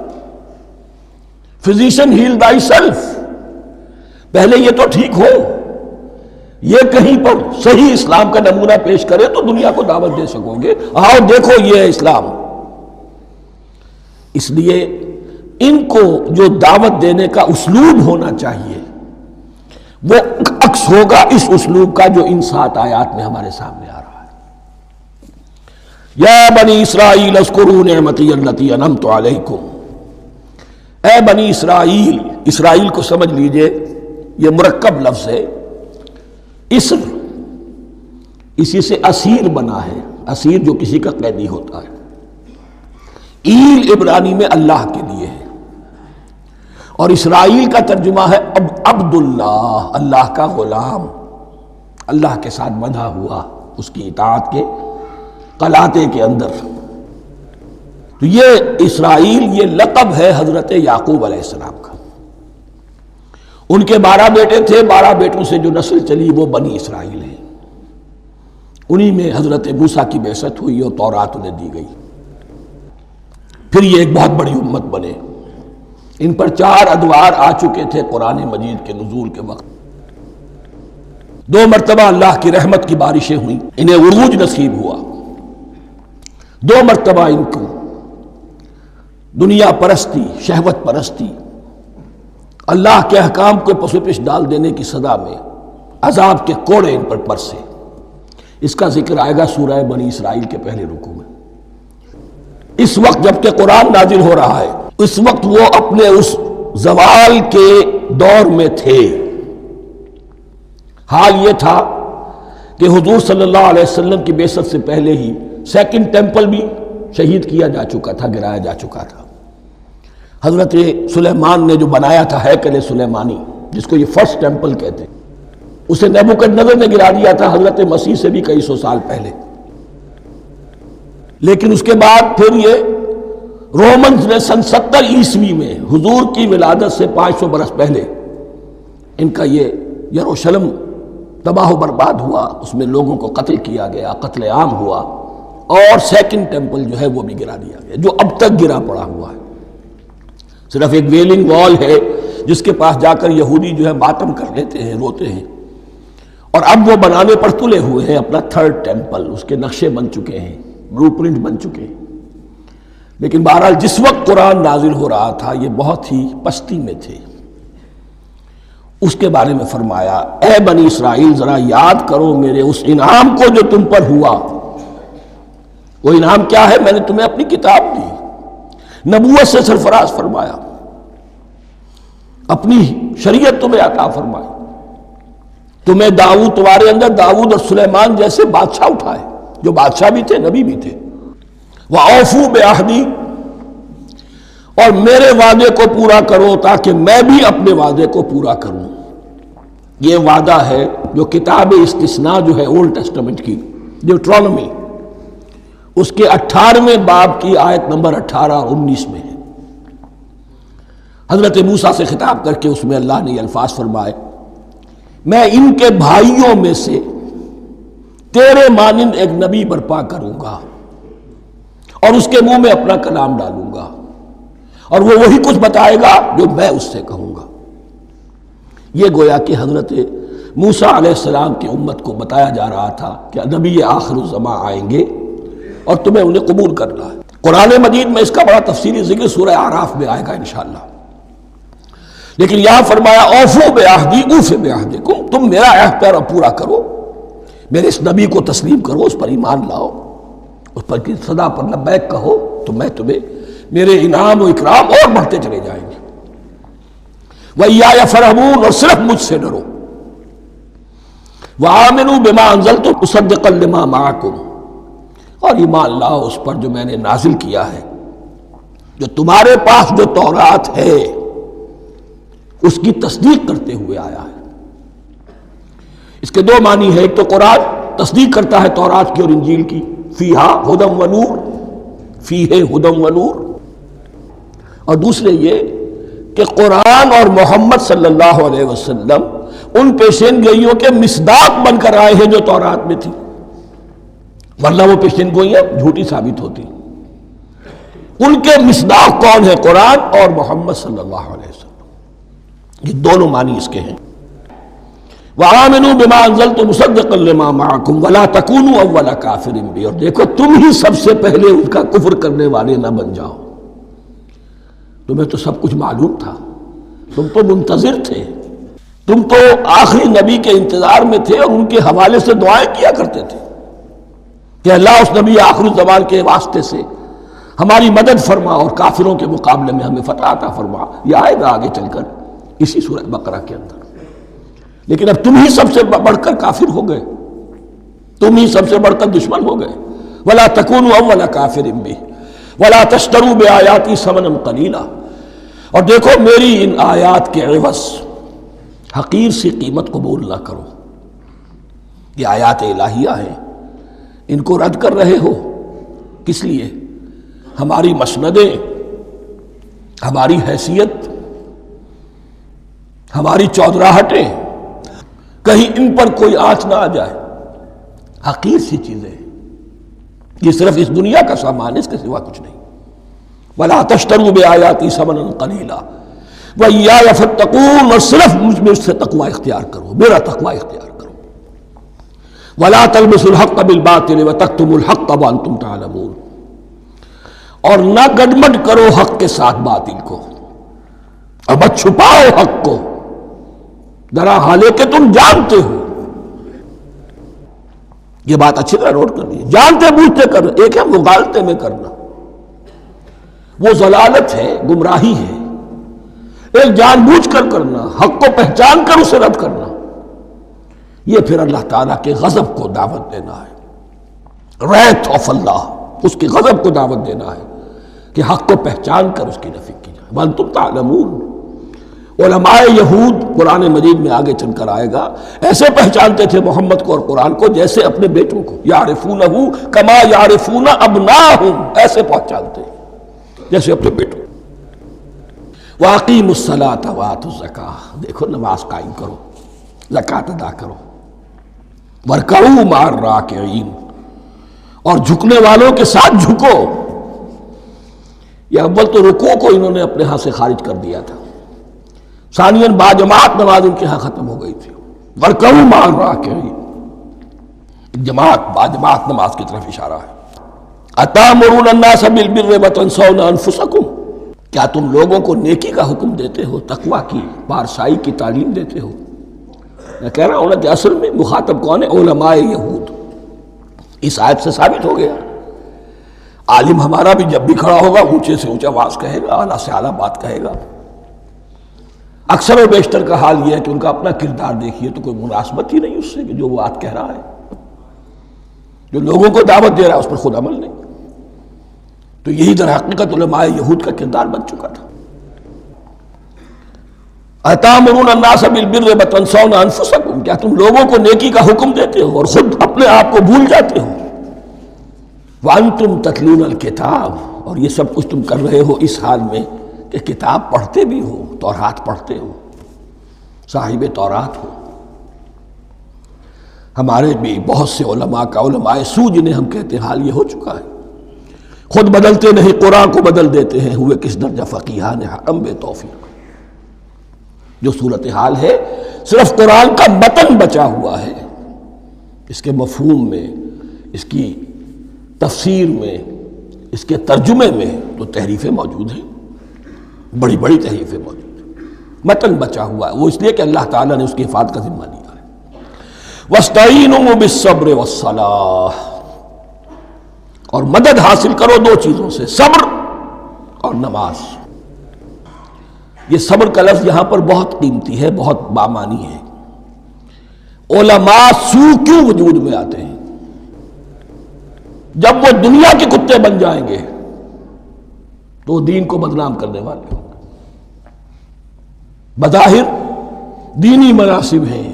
فزیشین ہیل بائی سیلف، پہلے یہ تو ٹھیک ہو، یہ کہیں پر صحیح اسلام کا نمونہ پیش کرے تو دنیا کو دعوت دے سکو گے، آؤ دیکھو یہ ہے اسلام۔ اس لیے ان کو جو دعوت دینے کا اسلوب ہونا چاہیے وہ عکس ہوگا اس اسلوب کا جو ان 7 آیات میں ہمارے سامنے آ رہا ہے۔ یا بنی اسرائیل اذکروا نعمتی التی انعمت علیکم، اے بنی اسرائیل، اسرائیل کو سمجھ لیجئے یہ مرکب لفظ ہے، اسر، اسی سے اسیر بنا ہے، اسیر جو کسی کا قیدی ہوتا ہے، ایل عبرانی میں اللہ کے لیے ہے، اور اسرائیل کا ترجمہ ہے عبداللہ، اللہ کا غلام، اللہ کے ساتھ بندھا ہوا اس کی اطاعت کے قلاتے کے اندر۔ تو یہ اسرائیل یہ لقب ہے حضرت یعقوب علیہ السلام کا۔ ان کے 12 بیٹے تھے، 12 بیٹوں سے جو نسل چلی وہ بنی اسرائیل ہے، انہی میں حضرت موسیٰ کی بعثت ہوئی اور تورات انہیں دی گئی، پھر یہ ایک بہت بڑی امت بنے۔ ان پر 4 ادوار آ چکے تھے قرآن مجید کے نزول کے وقت، 2 مرتبہ اللہ کی رحمت کی بارشیں ہوئیں، انہیں عروج نصیب ہوا، 2 مرتبہ ان کو دنیا پرستی، شہوت پرستی، اللہ کے احکام کو پس و پیش ڈال دینے کی سزا میں عذاب کے کوڑے ان پر برسے۔ اس کا ذکر آئے گا سورہ بنی اسرائیل کے پہلے رکوع میں۔ اس وقت جب کہ قرآن نازل ہو رہا ہے، اس وقت وہ اپنے اس زوال کے دور میں تھے۔ حال یہ تھا کہ حضور صلی اللہ علیہ وسلم کی بعثت سے پہلے ہی 2nd ٹیمپل بھی شہید کیا جا چکا تھا، گرایا جا چکا تھا۔ حضرت سلیمان نے جو بنایا تھا ہیکل سلیمانی، جس کو یہ 1st ٹیمپل کہتے ہیں، اسے نیبوکدنضر نے گرا دیا تھا حضرت مسیح سے بھی کئی 100 سال پہلے۔ لیکن اس کے بعد پھر یہ رومنز نے سن 70 عیسوی میں حضور کی ولادت سے 500 برس پہلے ان کا یہ یروشلم تباہ و برباد ہوا، اس میں لوگوں کو قتل کیا گیا، قتل عام ہوا، اور 2nd ٹیمپل جو ہے وہ بھی گرا دیا گیا، جو اب تک گرا پڑا ہوا ہے۔ صرف ایک ویلنگ وال ہے جس کے پاس جا کر یہودی جو ہے ماتم کر لیتے ہیں، روتے ہیں، اور اب وہ بنانے پر تلے ہوئے ہیں اپنا 3rd ٹیمپل، اس کے نقشے بن چکے ہیں، بلو پرنٹ بن چکے ہیں۔ لیکن بہرحال جس وقت قرآن نازل ہو رہا تھا یہ بہت ہی پستی میں تھے۔ اس کے بارے میں فرمایا، اے بنی اسرائیل ذرا یاد کرو میرے اس انعام کو جو تم پر ہوا۔ وہ انعام کیا ہے؟ میں نے تمہیں اپنی کتاب دی، نبوت سے سرفراز فرمایا، اپنی شریعت تمہیں عطا فرمائی، تمہیں داؤد، تمہارے اندر داؤد اور سلیمان جیسے بادشاہ اٹھائے جو بادشاہ بھی تھے، نبی بھی تھے۔ وَأَوْفُوا بِعَهْدِي، اور میرے وعدے کو پورا کرو تاکہ میں بھی اپنے وعدے کو پورا کروں۔ یہ وعدہ ہے جو کتاب استثناء جو ہے اولڈ ٹیسٹمنٹ کی، ڈیوٹرانومی، اس کے 18ویں باب کی آیت نمبر 18 اور 19 میں ہے۔ حضرت موسیٰ سے خطاب کر کے اس میں اللہ نے یہ الفاظ فرمائے، میں ان کے بھائیوں میں سے تیرے مانند ایک نبی برپا کروں گا اور اس کے منہ میں اپنا کلام ڈالوں گا، اور وہ وہی کچھ بتائے گا جو میں اس سے کہوں گا۔ یہ گویا کہ حضرت موسیٰ علیہ السلام کی امت کو بتایا جا رہا تھا کہ نبی آخر الزماں آئیں گے اور تمہیں انہیں قبول کرنا ہے۔ قرآن مجید میں اس کا بڑا تفصیلی ذکر سورہ اعراف میں آئے گا انشاءاللہ، لیکن یہاں فرمایا اوفوا بعہدی اوف بعہدکم، تم میرا عہد پیرا پورا کرو، میرے اس نبی کو تسلیم کرو، اس پر ایمان لاؤ، اس پر کی صدا پر لبیک کہو، تو میں تمہیں میرے انعام و اکرام اور بڑھتے چلے جائیں گے۔ وَإِيَّايَ فَارْهَبُونِ، اور صرف مجھ سے ڈرو۔ وَآمِنُوا بِمَا أَنزَلْتُ مُصَدِّقًا لِمَا مَعَكُمْ، اور ایمان لاؤ اس پر جو میں نے نازل کیا ہے، جو تمہارے پاس جو تورات ہے اس کی تصدیق کرتے ہوئے آیا ہے۔ اس کے دو معنی ہے، ایک تو قرآن تصدیق کرتا ہے تورات کی اور انجیل کی، فیہا ھدی و نور، فیہ ھدی و نور، اور دوسرے یہ کہ قرآن اور محمد صلی اللہ علیہ وسلم ان پیشین گوئیوں کے مصداق بن کر آئے ہیں جو تورات میں تھی، ورنہ وہ پیشین گوئیاں جھوٹی ثابت ہوتی۔ ان کے مصداق کون ہے؟ قرآن اور محمد صلی اللہ علیہ وسلم۔ یہ دونوں معنی اس کے ہیں۔ وَآمِنُوا بِمَا أَنزَلْتُ مُصَدِّقًا لِمَا مَعَكُمْ وَلَا تَكُونُوا أَوَّلَ كَافِرٍ بِهِ، اور دیکھو تم ہی سب سے پہلے ان کا کفر کرنے والے نہ بن جاؤ۔ تمہیں تو سب کچھ معلوم تھا، تم تو منتظر تھے، تم تو آخری نبی کے انتظار میں تھے اور ان کے حوالے سے دعائیں کیا کرتے تھے کہ اللہ اس نبی آخر الزمان کے واسطے سے ہماری مدد فرما اور کافروں کے مقابلے میں ہمیں فتح عطا فرما۔ یہ آئے گا آگے چل کر اسی سورہ بقرہ کے اندر۔ لیکن اب تم ہی سب سے بڑھ کر کافر ہو گئے، تم ہی سب سے بڑھ کر دشمن ہو گئے۔ وَلَا تَكُونُوا أَوَّلَ كَافِرٍ بِهِ وَلَا تَشْتَرُوا بِآيَاتِي ثَمَنًا قَلِيلًا، اور دیکھو میری ان آیات کے عوض حقیر سی قیمت قبول نہ کرو۔ یہ آیات الہیہ ہیں، ان کو رد کر رہے ہو کس لیے؟ ہماری مسندیں، ہماری حیثیت، ہماری چودراہٹیں، کہیں ان پر کوئی آنچ نہ آ جائے۔ حقیر سی چیزیں، یہ صرف اس دنیا کا سامان ہے، اس کے سوا کچھ نہیں۔ وَلَا تَشْتَرُوا بِآيَاتِي ثَمَنًا قَلِيلًا وَإِيَّايَ فَاتَّقُونِ، اور صرف مجھ سے تقوی اختیار کرو، میرا تقوی اختیار کرو۔ وَلَا تَلْبِسُوا الْحَقَّ بِالْبَاطِلِ وَتَكْتُمُوا الْحَقَّ وَأَنْتُمْ تَعْلَمُونَ، اور نہ گڈمڈ کرو حق کے ساتھ باطل کو، اور مت چھپاؤ حق کو، ذرا حالے کہ تم جانتے ہو۔ یہ بات اچھی طرح نوٹ کر لیجیے، جانتے بوجھتے کرنا، ایک ہے مغالطے میں کرنا، وہ ضلالت ہے، گمراہی ہے۔ ایک جان بوجھ کر کرنا، حق کو پہچان کر اسے رد کرنا، یہ پھر اللہ تعالیٰ کے غضب کو دعوت دینا ہے، wrath of اللہ، اس کے غضب کو دعوت دینا ہے کہ حق کو پہچان کر اس کی نفی کی جائے۔ وَأَنْتُمْ تَعْلَمُونَ، علماء یہود قرآن مجید میں آگے چل کر آئے گا، ایسے پہچانتے تھے محمد کو اور قرآن کو جیسے اپنے بیٹوں کو، یعرفونہ کما یعرفون ابناہم، ایسے پہچانتے جیسے اپنے بیٹوں۔ وَأَقِیمُوا الصَّلَاةَ وَآتُوا الزَّکَاةَ، دیکھو نماز قائم کرو، زکوٰۃ ادا کرو۔ وَارْکَعُوا مَعَ الرَّاکِعِینَ، اور جھکنے والوں کے ساتھ جھکو۔ یہ اول تو رکوع کو انہوں نے اپنے ہاں سے خارج کر دیا تھا، ثانیاً باجماعت نماز ان کے ہاں ختم ہو گئی تھی۔ وَارْکَعُوا مَعَ الرَّاکِعِینَ، جماعت باجماعت نماز کی طرف اشارہ ہے۔ أَتَأْمُرُونَ النَّاسَ بِالْبِرِّ وَتَنْسَوْنَ أَنفُسَكُمْ، کیا تم لوگوں کو نیکی کا حکم دیتے ہو، تقوی کی، پارسائی کی تعلیم دیتے ہو؟ میں کہہ رہا ہوں نا کہ اصل میں مخاطب کون ہے؟ علماء یہود۔ اس آیت سے ثابت ہو گیا عالم ہمارا بھی جب بھی کھڑا ہوگا اونچے سے اونچا آواز کہے گا، اعلیٰ سے اعلیٰ بات کہے گا۔ اکثر و بیشتر کا حال یہ ہے کہ ان کا اپنا کردار دیکھیے تو کوئی مناسبت ہی نہیں اس سے کہ جو وہ بات کہہ رہا ہے، جو لوگوں کو دعوت دے رہا ہے اس پر خود عمل نہیں۔ تو یہی در حقیقت علماء یہود کا کردار بن چکا تھا۔ اَتَأْمُرُونَ النَّاسَ بِالْبِرِّ وَتَنْسَوْنَ أَنفُسَكُمْ، کیا تم لوگوں کو نیکی کا حکم دیتے ہو اور خود اپنے آپ کو بھول جاتے ہو؟ وَأَنْتُمْ تَتْلُونَ الْكِتَابَ، اور یہ سب کچھ تم کر رہے ہو اس حال میں کہ کتاب پڑھتے بھی ہو، تورات پڑھتے ہو، صاحب تورات ہو۔ ہمارے بھی بہت سے علماء کا، علماء سو جنہیں ہم کہتے ہیں، حال یہ ہو چکا ہے، خود بدلتے نہیں قرآن کو بدل دیتے ہیں، ہوئے کس درجہ فقیہان حرم بے توفیق۔ جو صورتحال ہے صرف قرآن کا متن بچا ہوا ہے، اس کے مفہوم میں، اس کی تفسیر میں، اس کے ترجمے میں تو تحریفیں موجود ہیں، بڑی بڑی تحریفیں موجود ہیں، متن بچا ہوا ہے، وہ اس لیے کہ اللہ تعالیٰ نے اس کی حفاظت کا ذمہ لیا ہے۔ وَاسْتَعِینُوا بِالصَّبْرِ وَالصَّلَاةِ، اور مدد حاصل کرو دو چیزوں سے، صبر اور نماز۔ یہ صبر کا لفظ یہاں پر بہت قیمتی ہے، بہت بامانی ہے۔ علماء سو کیوں وجود میں آتے ہیں؟ جب وہ دنیا کے کتے بن جائیں گے تو وہ دین کو بدنام کرنے والے ہوں گے۔ بظاہر دینی مناسب ہیں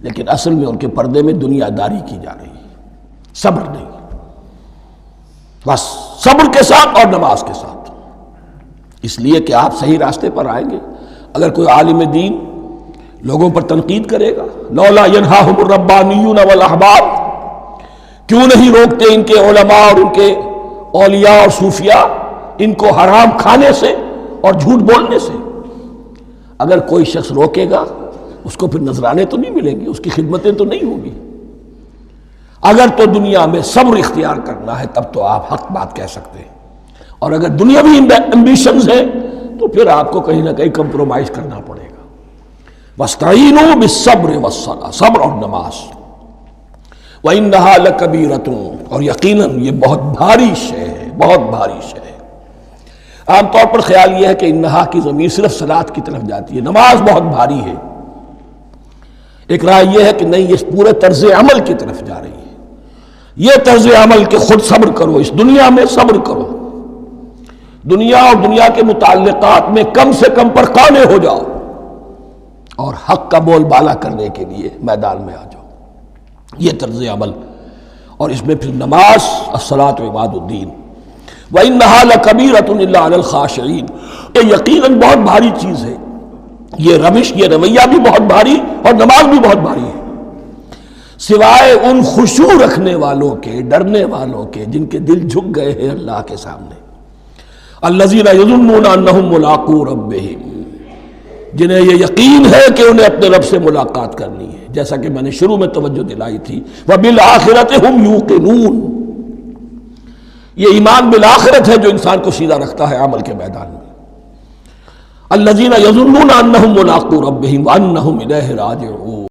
لیکن اصل میں ان کے پردے میں دنیا داری کی جا رہی ہے، صبر نہیں۔ بس صبر کے ساتھ اور نماز کے ساتھ، اس لیے کہ آپ صحیح راستے پر آئیں گے۔ اگر کوئی عالم دین لوگوں پر تنقید کرے گا، لولا ینہاہم الربانیون والاحبار، کیوں نہیں روکتے ان کے علماء اور ان کے اولیاء اور صوفیاء ان کو حرام کھانے سے اور جھوٹ بولنے سے؟ اگر کوئی شخص روکے گا اس کو پھر نذرانے تو نہیں ملیں گے، اس کی خدمتیں تو نہیں ہوں گی۔ اگر تو دنیا میں صبر اختیار کرنا ہے تب تو آپ حق بات کہہ سکتے ہیں، اور اگر دنیاوی ایمبیشنز ہیں تو پھر آپ کو کہیں نہ کہیں کمپرومائز کرنا پڑے گا۔ وَاسْتَعِینُوا بِالصَّبْرِ وَالصَّلَاةِ، صبر اور نماز۔ وَإِنَّهَا لَكَبِیرَةٌ، اور یقیناً یہ بہت بھاری شے ہے، بہت بھاری شے ہے۔ عام طور پر خیال یہ ہے کہ انہا کی ضمیر صرف صلاۃ کی طرف جاتی ہے، نماز بہت بھاری ہے۔ ایک رائے یہ ہے کہ نہیں، یہ پورے طرز عمل کی طرف جا رہی ہے۔ یہ طرز عمل کہ خود صبر کرو، اس دنیا میں صبر کرو، دنیا اور دنیا کے متعلقات میں کم سے کم پر قانے ہو جاؤ، اور حق کا بول بالا کرنے کے لیے میدان میں آ جاؤ۔ یہ طرز عمل، اور اس میں پھر نماز، الصلاۃ عماد الدین۔ وَإِنَّهَا لَكَبِیرَةٌ إِلَّا عَلَى الْخَاشِعِينَ، یہ یقیناً بہت بھاری چیز ہے، یہ روش، یہ رویہ بھی بہت بھاری اور نماز بھی بہت بھاری ہے، سوائے ان خشوع رکھنے والوں کے، ڈرنے والوں کے، جن کے دل جھک گئے ہیں اللہ کے سامنے۔ الَّذِينَ يَظُنُّونَ أَنَّهُم مُّلَاقُو رَبِّهِمْ، جنہیں یہ یقین ہے کہ انہیں اپنے رب سے ملاقات کرنی ہے، جیسا کہ میں نے شروع میں توجہ دلائی تھی، وَبِالْآخِرَةِ هُمْ يُوقِنُونَ، یہ ایمان بالآخرت ہے جو انسان کو سیدھا رکھتا ہے عمل کے میدان میں۔ الَّذِينَ يَظُنُّونَ أَنَّهُم مُّلَاقُو رَبِّهِمْ وَأَنَّهُمْ إِلَيْهِ رَاجِعُونَ۔